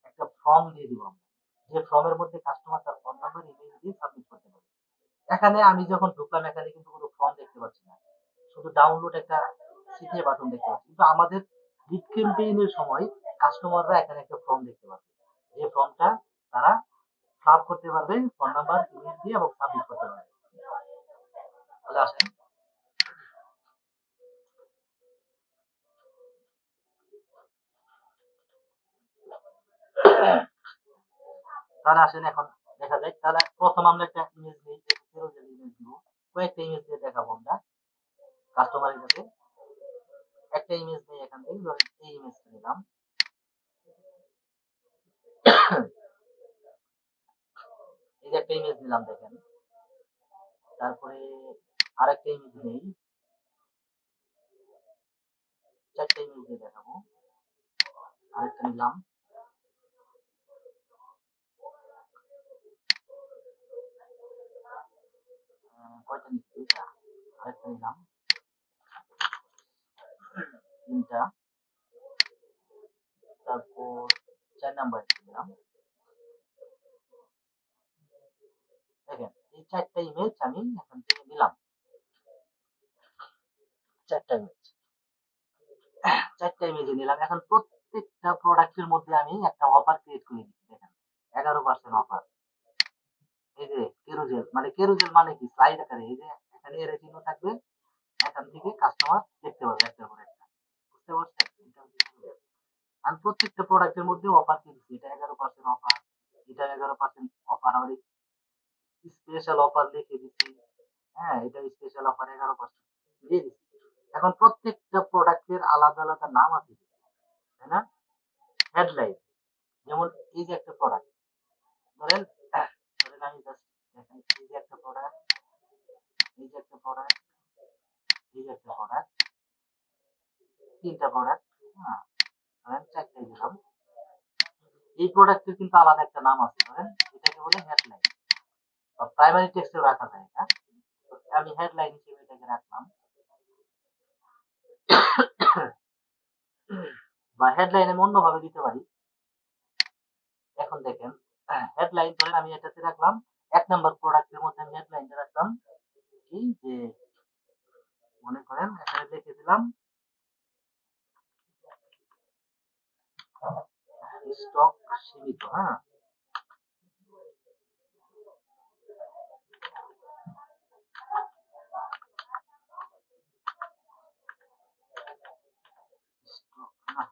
একটা ফর্ম দিয়ে দিব আমরা, যে ফর্মের মধ্যে কাস্টমার তার ফোন নাম্বার, ইমেল দিয়ে সাবমিট করতে পারে। এখানে আমি যখন ঢুকলাম, এখানে কিন্তু কোনো ফর্ম দেখতে পাচ্ছি না, শুধু ডাউনলোড একটা সিটিএ বাটন দেখতে পাচ্ছি। কিন্তু আমাদের লিড ক্যাম্পেইনের সময় কাস্টমাররা এখানে একটা ফর্ম দেখতে পাবে, যে ফর্মটা তারা করতে পারবে ফোন নাম্বার, ইমেল দিয়ে এবং সাবমিট করতে পারবে। তাহলে আসেন এখন দেখা যাক। তাহলে প্রথম আমরা একটা ইমেজ নিই, যে কেরোজেল ইমেজ নিব। কয়েকটা ইমেজ দিয়ে দেখাবো আমরা কাস্টমারের কাছে। একটা ইমেজ নিয়ে এখান থেকে ধরেন এই ইমেজটা নিলাম। এই যে একটা ইমেজ নিলাম দেখেন। তারপরে আরেকটা ইমেজ নেই, চারটা ইমেজ দিয়ে দেখাবো। আরেকটা নিলাম, কয়টা নিচ্ছি, দুইটা। আরেকটা নিলাম, তিনটা। তারপর 4 নাম্বার নিলাম। দেখেন এই 4টা ইমেজ আমি এখান থেকে নিলাম। 4টা ইমেজ, 4টা ইমেজ নিলাম। এখন প্রত্যেকটা প্রোডাক্টের মধ্যে আমি একটা অফার ক্রিয়েট করে দিচ্ছি। দেখেন 11% অফার। এই যে কেরোজেল, মানে কেরোজেল মানে কি, স্লাইড আকারে এই যে এখানে এর চিহ্ন থাকবে, এখান থেকে কাস্টমার দেখতে পাবে একটা করে একটা। বুঝতে পারছেন? এটা হচ্ছে কেরোজেল। আমি প্রত্যেকটা প্রোডাক্টের মধ্যে অফার দিয়ে দিচ্ছি। এটা 11% অফার, এটা 11% অফার, আবার স্পেশাল অফার লিখে দিচ্ছি। হ্যাঁ, এটা স্পেশাল অফার 11% দিয়ে দিচ্ছি। এখন প্রত্যেকটা প্রোডাক্টের আলাদা আলাদা নাম আছে, তাই না? হেডলাইন, যেমন এই যে একটা প্রোডাক্ট, ধরেন ধরেন আমি জাস্ট দেখেন, এই যে একটা প্রোডাক্ট, এই যে একটা প্রোডাক্ট, এই যে একটা প্রোডাক্ট, 3টা প্রোডাক্ট, হ্যাঁ, ধরেন 4টাই দিলাম। এই প্রোডাক্টের কিন্তু আলাদা একটা নাম আছে, ধরেন এটাকে বলে হেডলাইন বা প্রাইমারি টেক্সটেও রাখা যায় এটা। আমি হেডলাইন হিসেবে এটাকে রাখলাম। বা হেডলাইন আমি অন্যভাবে দিতে পারি। এখন দেখেন হেডলাইন ধরেন আমি এটাতে রাখলাম, 1 নাম্বার প্রোডাক্টের মধ্যে আমি হেডলাইনটা রাখলাম কি, যে মনে করেন এখানে লিখে দিলাম স্টক সীমিত। হ্যাঁ, স্টক না,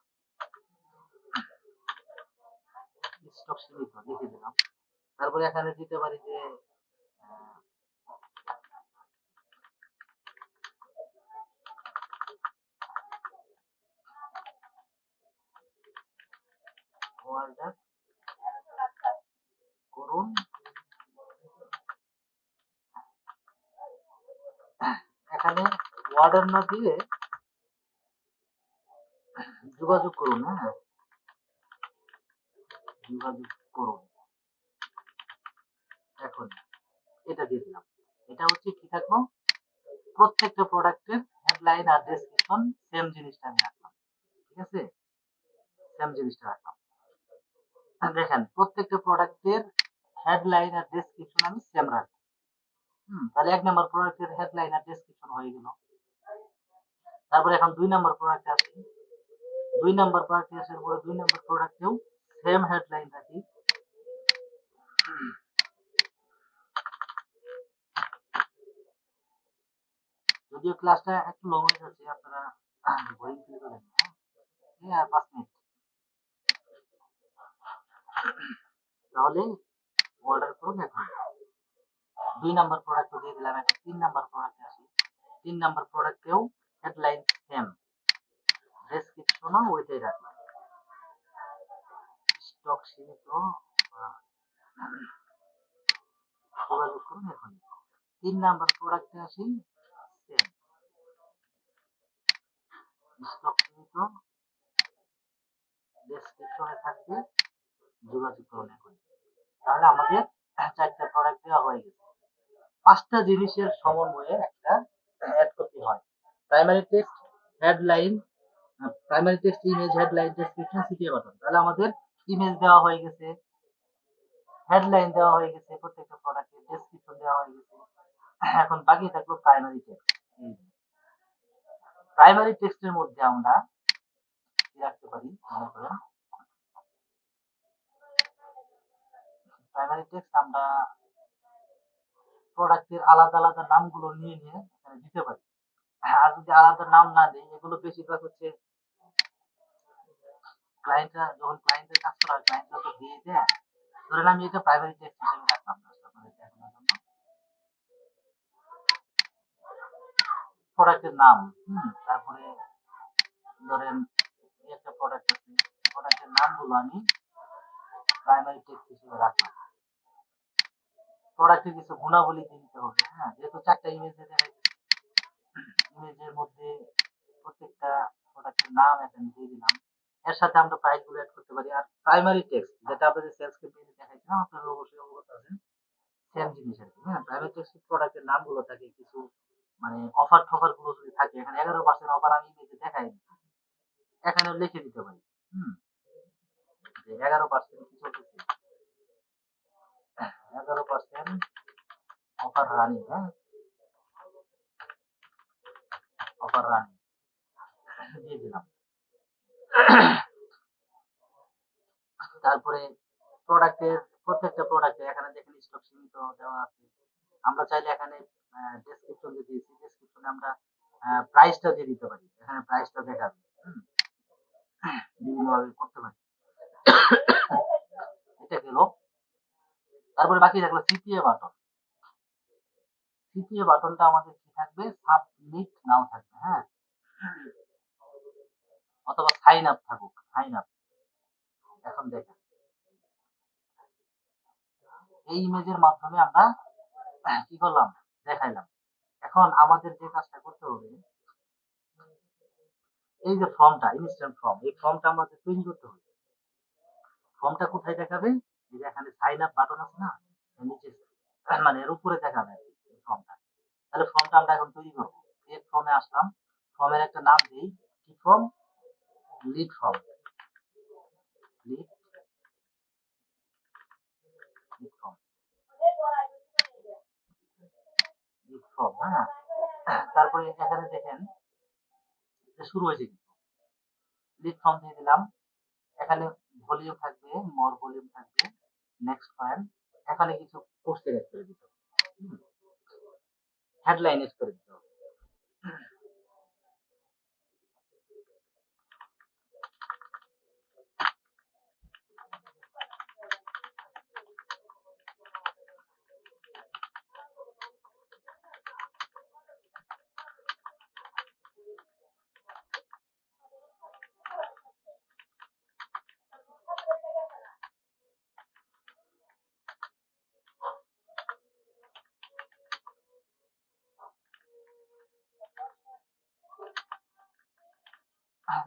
স্টক সীমিত লিখে দিলাম। তারপরে এখানে দিতে পারি যে অর্ডার করুন, এখানে অর্ডার না দিয়ে যোগাযোগ করুন। হ্যাঁ, যোগাযোগ করুন। এখন এটা দিয়ে দিলাম। এটা হচ্ছে কি থাকলো, প্রত্যেকটা প্রোডাক্টের হেডলাইন আর ডেসক্রিপশন সেম জিনিসটা আমি রাখলাম। ঠিক আছে, সেম জিনিসটা রাখলাম। দেখেন প্রত্যেকটা প্রোডাক্টের হেডলাইন আর ডেসক্রিপশন আমি সেম রাখবো। তাহলে 1 নাম্বার প্রোডাক্টের হেডলাইন আর ডেসক্রিপশন হয়ে গেল। তারপরে এখন 2 নাম্বার প্রোডাক্টে আসি। 2 নাম্বার প্রোডাক্টে আসার পরে 2 নাম্বার প্রোডাক্টেও সেম হেডলাইন রাখি। যদিও ক্লাসটা একটু লং হয়ে যাচ্ছে, আপনারা বোরিং ফিল করেন না। হ্যাঁ, আর 5 মিনিট। তাহলে অর্ডার করুন এখন। 2 নাম্বার প্রোডাক্ট দিয়ে দিলাম। এখন 3 নাম্বার প্রোডাক্টে আসি। 3 নাম্বার প্রোডাক্টেও হেডলাইন সেম, ডেসক্রিপশনও ওইটাই রাখলাম, স্টক সীমিত বা যোগাযোগ করুন এখন। 3 নাম্বার প্রোডাক্টে আসি, সেম, স্টক সীমিত, ডেসক্রিপশনে থাকবে, যোগাযোগ করুন এখন। তাহলে আমাদের 4টা প্রোডাক্ট দেওয়া হয়ে গেছে। 5টা জিনিসের সমন্বয়ে একটা অ্যাড করতে হয়। Primary text, headline, primary text, image, headline, description, CTA button. তাহলে আমাদের ইমেজ দেওয়া হয়ে গেছে, হেডলাইন দেওয়া হয়ে গেছে, প্রত্যেকটা প্রোডাক্টের ডেসক্রিপশন দেওয়া হয়ে গেছে। এখন বাকি থাকলো প্রাইমারি টেক্সট। প্রাইমারি টেক্সটের মধ্যে আমরা কি রাখতে পারি, মনে করেন প্রাইমারি প্রাইমারি টেক্সট আমরা প্রোডাক্টের আলাদা আলাদা নামগুলো নিয়ে নিয়ে এখানে দিতে পারি। আর যদি আলাদা নাম না দিই, এগুলো বেশিরভাগ হচ্ছে ক্লায়েন্টরা যখন ক্লায়েন্টের কাজ করা হয়, ক্লায়েন্টরা তো দিয়ে দেয়। ধরেন আমি এটা প্রাইমারি টেক্সট হিসেবে রাখলাম just আপনাদের দেখানোর জন্য। প্রোডাক্টের নাম, তারপরে ধরেন এই একটা প্রোডাক্ট আছে, প্রোডাক্টের নামগুলো আমি প্রাইমারি টেক্সট হিসেবে রাখলাম। প্রোডাক্টের কিছু গুণাবলী দিয়ে দিতে হবে, হ্যাঁ, যেহেতু 4 টা ইমেজ দেখাইতেছি, ইমেজের মধ্যে প্রত্যেকটা প্রোডাক্টের নাম এখানে দিয়ে দিলাম। এর সাথে আমরা প্রাইস গুলো এড করতে পারি। আর প্রাইমারি টেক্সট যেটা আপনাদের সেলস ক্যাম্পেইনে দেখাইছিলাম, আপনারা অবশ্যই অবগত আছেন, সেম জিনিস আরকি। হ্যাঁ, প্রাইমারি টেক্সট প্রোডাক্টের নামগুলো থাকে, কিছু মানে অফার গুলো যদি থাকে, এখানে 11% অফার আমি ইমেজে দেখাই দিচ্ছি, এখানেও লিখে দিতে পারি। হুম, যে 11% কি চলতেছে, 11% অফার রানিং, হ্যাঁ, অফার রানিং দিয়ে দিলাম। তারপরে প্রোডাক্টের প্রত্যেকটা প্রোডাক্টে এখানে দেখেন স্টক সীমিত দেওয়া আছে। আমরা চাইলে এখানে ডেসক্রিপশন যে দিয়েছি, ডেসক্রিপশনে আমরা প্রাইসটা দিয়ে দিতে পারি। এখানে প্রাইসটা দেখাবে। বিভিন্নভাবে করতে পারি। এটা গেল। তারপরে বাকি থাকলো সিপিএ বাটন। সিপিএ বাটনটা আমাদের কি থাকবে? সাবমিট নাও থাকবে, হ্যাঁ, অথবা সাইন আপ থাকুক, সাইন আপ। এখন দেখেন এই ইমেজের মাধ্যমে আমরা কি করলাম? দেখাইলাম। এখন আমাদের যে কাজটা করতে হবে, এই যে ফর্মটা, ইনস্ট্যান্ট ফর্ম, এই ফর্মটা আমাদের তৈরি করতে হবে। ফর্মটা কোথায় দেখাবে? এই যে এখানে সাইন আপ বাটন আছে না? এর নিচে মানে এর উপরে দেখাবে আরকি এই ফর্মটা। তাহলে ফর্মটা আমরা এখন তৈরি করব। ক্রিয়েট ফর্মে আসলাম। ফর্মের একটা নাম দেই। কি form? Lead form. Lead lead form. Lead form, হ্যাঁ? তারপরে এখানে দেখেন যে শুরু হয়েছে কিন্তু। লিড ফর্ম দিয়ে দিলাম। এখানে ভলিউম থাকবে, মোর ভলিউম থাকবে, নেক্সট পয়েন্ট। এখানে কিছু পোস্টের এড করে দিতে হবে। হেডলাইন এড করে দিতে হবে।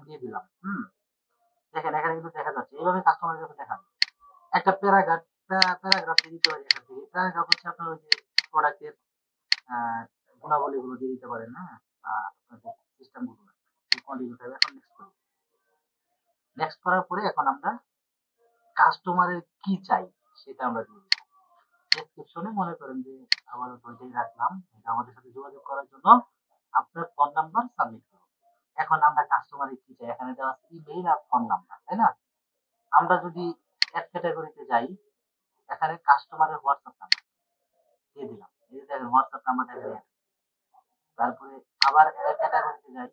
দিয়ে দিলাম। দেখেন এখানে কিন্তু দেখা যাচ্ছে। এইভাবে কাস্টমারের কাছে দেখান। একটা প্যারাগ্রাফ প্যারাগ্রাফ দিয়ে দিতে পারি এখান থেকে। প্যারাগ্রাফ হচ্ছে আপনার ওই যে প্রোডাক্টের আ গুণাবলীগুলো দিয়ে দিতে পারেন, হ্যাঁ? আপনাদের সিস্টেম গুলো কন্টিনিউ থাকবে। এখন নেক্সট করি। নেক্সট করার পরে এখন আমরা কাস্টমারের কি চাই সেটা আমরা দিয়ে দিব। ডেসক্রিপশনে মনে করেন যে আবার ওইটাই রাখলাম। এটা আমাদের সাথে যোগাযোগ করার জন্য আপনার ফোন নাম্বার সাবমিট করুন। এখন আমরা কাস্টমারের কি চাই? এখানে দেওয়া আছে ইমেইল আর ফোন নাম্বার, তাই না? আমরা যদি এড ক্যাটেগরিতে যাই, এখানে কাস্টমারের হোয়াটসঅ্যাপ নাম্বার দিয়ে দিলাম। এই যে দেখেন হোয়াটসঅ্যাপ নাম্বারটা এখানে add। তারপরে আবার এড ক্যাটেগরিতে যাই,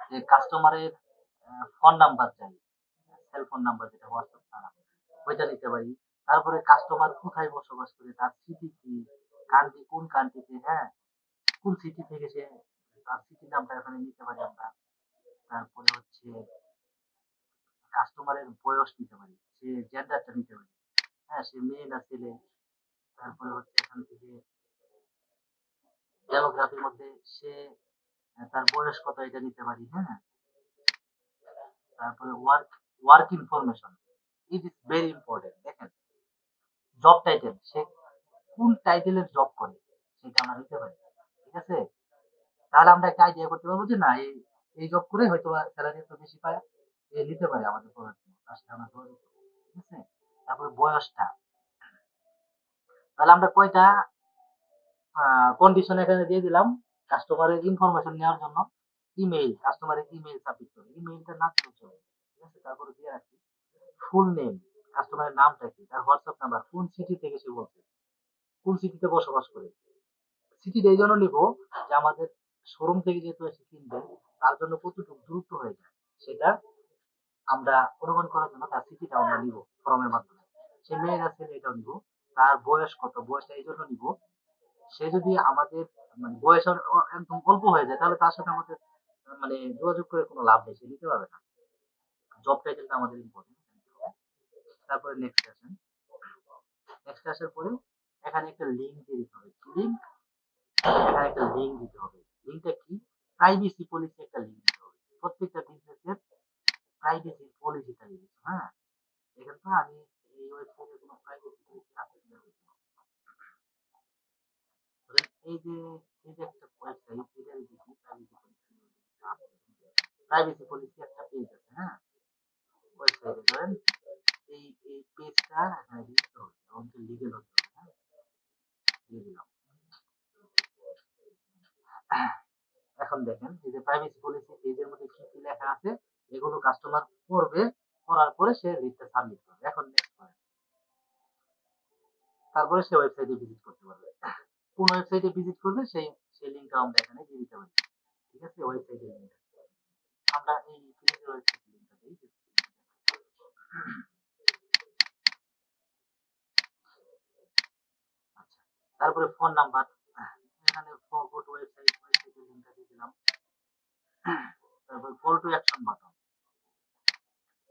যে কাস্টমারের ফোন নাম্বার চাই, সেল ফোন নাম্বার যেটা হোয়াটসঅ্যাপ ছাড়া, ওইটা নিতে পারি। তারপরে কাস্টমার কোথায় বসবাস করে, তার সিটি কি, কান্ট্রি কোন কান্ট্রিতে, হ্যাঁ, কোন সিটি থেকে সে, তার সিটি নামটা এখানে নিতে পারি আমরা। তারপরে হচ্ছে কাস্টমারের বয়স নিতে পারি, সে জেন্ডারটা নিতে পারি, হ্যাঁ, সে মেয়ে না ছেলে। তারপরে হচ্ছে এখান থেকে ডেমোগ্রাফির মধ্যে সে তার বয়স কত এটা নিতে পারি, হ্যাঁ। তারপরে work information, it is very important. দেখেন জব টাইটেল, সে কোন টাইটেলের জব করে সেটা আমরা নিতে পারি, ঠিক আছে? তাহলে আমরা একটা আইডিয়া করতে পারবো যে না, এই এই জব করে হয়তো স্যালারি একটু বেশি পায়, এ নিতে পারে আমাদের প্রোডাক্ট, তার সাথে আমরা যোগাযোগ করবো, ঠিক আছে? তারপরে বয়সটা, তাহলে আমরা কয়টা কন্ডিশন এখানে দিয়ে দিলাম কাস্টমারের ইনফরমেশন নেওয়ার জন্য। ইমেইল, কাস্টমারের ইমেইল সাবমিট করে, ইমেইলটা না দিলেও চলে, ঠিক আছে? তারপরে দিয়ে রাখি ফুল নেম, কাস্টমারের নামটা কি, তার হোয়াটসঅ্যাপ নাম্বার, কোন সিটি থেকে সে বলছে, কোন সিটিতে বসবাস করে। সিটিটা এই জন্য নিব যে আমাদের শোরুম থেকে যেহেতু এসে কিনবে, তার জন্য কতটুকু দূরত্ব হয়ে যায় সেটা আমরা অনুমান করার জন্য তার সিটিটা আমরা নিব ফর্মের মাধ্যমে। সে মেয়ে না ছেলে এটাও নিব। তার বয়স কত, বয়সটা এই জন্য নিব, সে যদি আমাদের মানে বয়স একদম অল্প হয়ে যায় তাহলে তার সাথে আমাদের মানে যোগাযোগ করে কোনো লাভ নেই, সে নিতে পারবে না। জব টাইটেলটা আমাদের ইম্পর্টেন্ট। তারপরে নেক্সট আসেন, নেক্সট আসার পরে এখানে একটা লিঙ্ক দিয়ে দিতে হবে। লিঙ্ক, এখানে একটা লিঙ্ক দিতে হবে। লিঙ্কটা কি, প্রাইভেসি পলিসি একটা লিঙ্ক দিতে হবে। প্রত্যেকটা বিজনেসের প্রাইভেসি পলিসিটা দিতে, হ্যাঁ। এখানে তো আমি এই ওয়েবসাইটে কোনো প্রাইভেসি পলিসি আছে কিনা দেখব। ধরেন এই যে একটা ওয়েবসাইট, এটা দেখি প্রাইভেসি পলিসি একটা পেজ আছে, হ্যাঁ। ওয়েবসাইটে ধরেন এই পেজটা এখানে দিতে হবে এবং লিগেল হতে হবে, হ্যাঁ। দিয়ে দিলাম। এখন দেখেন এই যে প্রাইভেসি পলিসি পেজের মধ্যে কি কি লেখা আছে, এগুলো কাস্টমার পড়বে, পড়ার পরে সে লিস্টটা সাবমিট করবে। এখন নেক্সট করেন, তারপরে সে ওয়েবসাইটে ভিজিট করতে পারবে। কোন ওয়েবসাইটে ভিজিট করবে সেই সেই লিংকটা আমরা এখানে দিয়ে দিতে পারি। ঠিক আছে, ওয়েবসাইটের লিংক আমরা এই পেজের ওয়েবসাইট লিংকটা দিই। আচ্ছা, তারপরে ফোন নাম্বার, এখানে গো টু ওয়েবসাইট, ওয়েবসাইটের লিংকটা দিয়ে দিলাম। তারপর call to action button,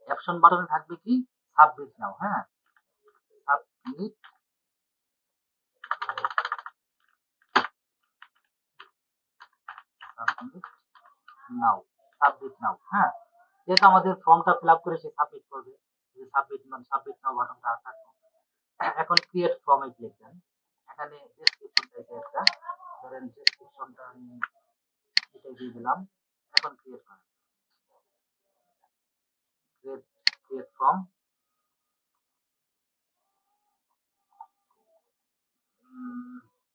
action বাটনে থাকবে কি, সাবমিট নাও, হ্যাঁ। সাবমিট, সাবমিট নাও, সাবমিট নাও, হ্যাঁ। যেহেতু আমাদের ফর্মটা ফিল আপ করে সে সাবমিট করবে, সাবমিট নাও বাটনটা থাকবে। এখন ক্রিয়েট ফর্মে ক্লিক দেন। এখানে ডেসক্রিপশন টাইপে একটা, ধরেন ডেসক্রিপশনটা আমি এটাই দিয়ে দিলাম। এখন ক্রিয়েট করেন, ক্রিয়েট, ক্রিয়েট ফর্ম।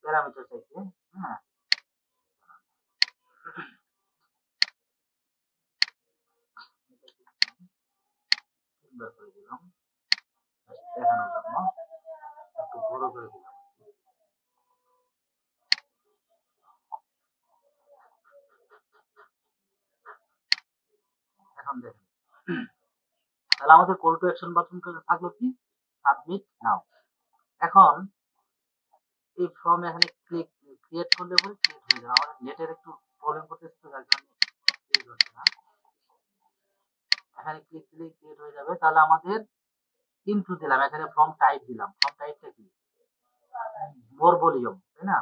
প্যারামিটার চাইছে, হ্যাঁ। সুন্দর করে দিলাম দেখানোর জন্য, একটু বড় করে দিলাম। এখন দেখেন, তাহলে আমাদের কল টু অ্যাকশন বাটনটা থাকলো কি, সাবমিট নাও। এখন এই ফর্ম এখানে ক্লিক, ক্রিয়েট করলে পরে ক্রিয়েট হয়ে যাবে। আমাদের নেটের একটু প্রবলেম করতেছে তো যার কারণে ক্রিয়েট হচ্ছে না। এখানে ক্লিক দিলে ক্রিয়েট হয়ে যাবে। তাহলে আমাদের ইনটু দিলাম, এখানে ফর্ম টাইপ দিলাম। ফর্ম টাইপটা কি, মোর ভলিউম, তাই না।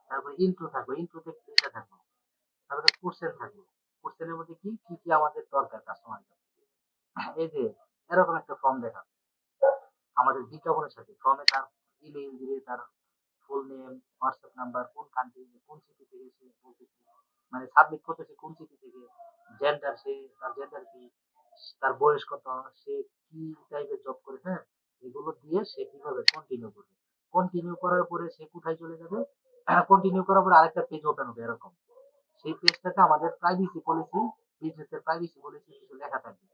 তারপরে ইনটু থাকবে, ইনটুতে এটা থাকবে। তারপরে কোশ্চেন থাকবে, কোশ্চেনের মধ্যে কি কি কি আমাদের দরকার কাস্টমার। এই যে এরকম একটা ফর্ম দেখা আমাদের বিজ্ঞাপনের সাথে, ফর্মে তার ইমেইল দিবে, তার ফুল নেম, হোয়াটসঅ্যাপ নাম্বার, কোন কান্ট্রি, কোন সিটি থেকে সে বলতেছে, মানে সাবমিট করতেছে কোন সিটি থেকে, জেন্ডার, সে তার জেন্ডার কি, তার বয়স কত, সে কি টাইপের জব করে, হ্যাঁ। এগুলো দিয়ে সে কিভাবে কন্টিনিউ করবে। কন্টিনিউ করার পরে সে কোথায় চলে যাবে, কন্টিনিউ করার পরে আরেকটা পেজ ওপেন হবে এরকম। সেই পেজটাতে আমাদের প্রাইভেসি পলিসি, বিজনেসের প্রাইভেসি পলিসি কিছু লেখা থাকবে,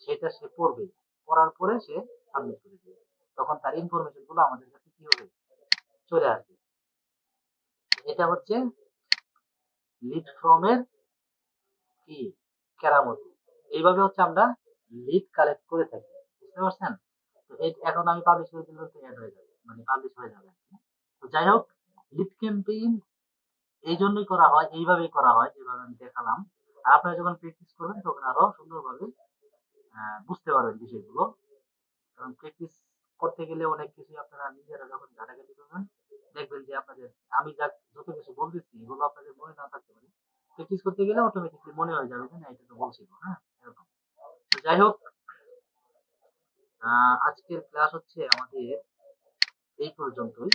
সেটা সে পড়বে, পড়ার পরে সে সাবমিট করে দিবে। তখন তার ইনফরমেশন গুলো আমাদের কাছে কি হবে, চলে আসবে। এটা হচ্ছে লিড ফর্মের কি, কেরামতি। এইভাবে হচ্ছে আমরা লিড কালেক্ট করে থাকি, বুঝতে পারছেন। তো এখন আমি পাবলিশ করে দিলে তো অ্যাড হয়ে যাবে, মানে পাবলিশ হয়ে যাবে। তো যাই হোক, লিড ক্যাম্পেইন এই জন্যই করা হয়, এইভাবেই করা হয় যেভাবে আমি দেখালাম। আর আপনারা যখন প্র্যাকটিস করবেন তখন আরো সুন্দরভাবে বুঝতে পারবেন বিষয়গুলো। কারণ প্র্যাকটিস করতে গেলে অনেক কিছুই আপনারা নিজেরা যখন ঘাটাঘাটি করবেন, দেখবেন যে আপনাদের আমি যত কিছু বলতেছি এগুলো আপনাদের মনে না থাকতে পারে, প্র্যাকটিস করতে গেলে অটোমেটিকলি মনে হয়ে যাবে যে না এটা তো বলছিল, হ্যাঁ, এরকম। তো যাই হোক, আজকের ক্লাস হচ্ছে আমাদের এই পর্যন্তই।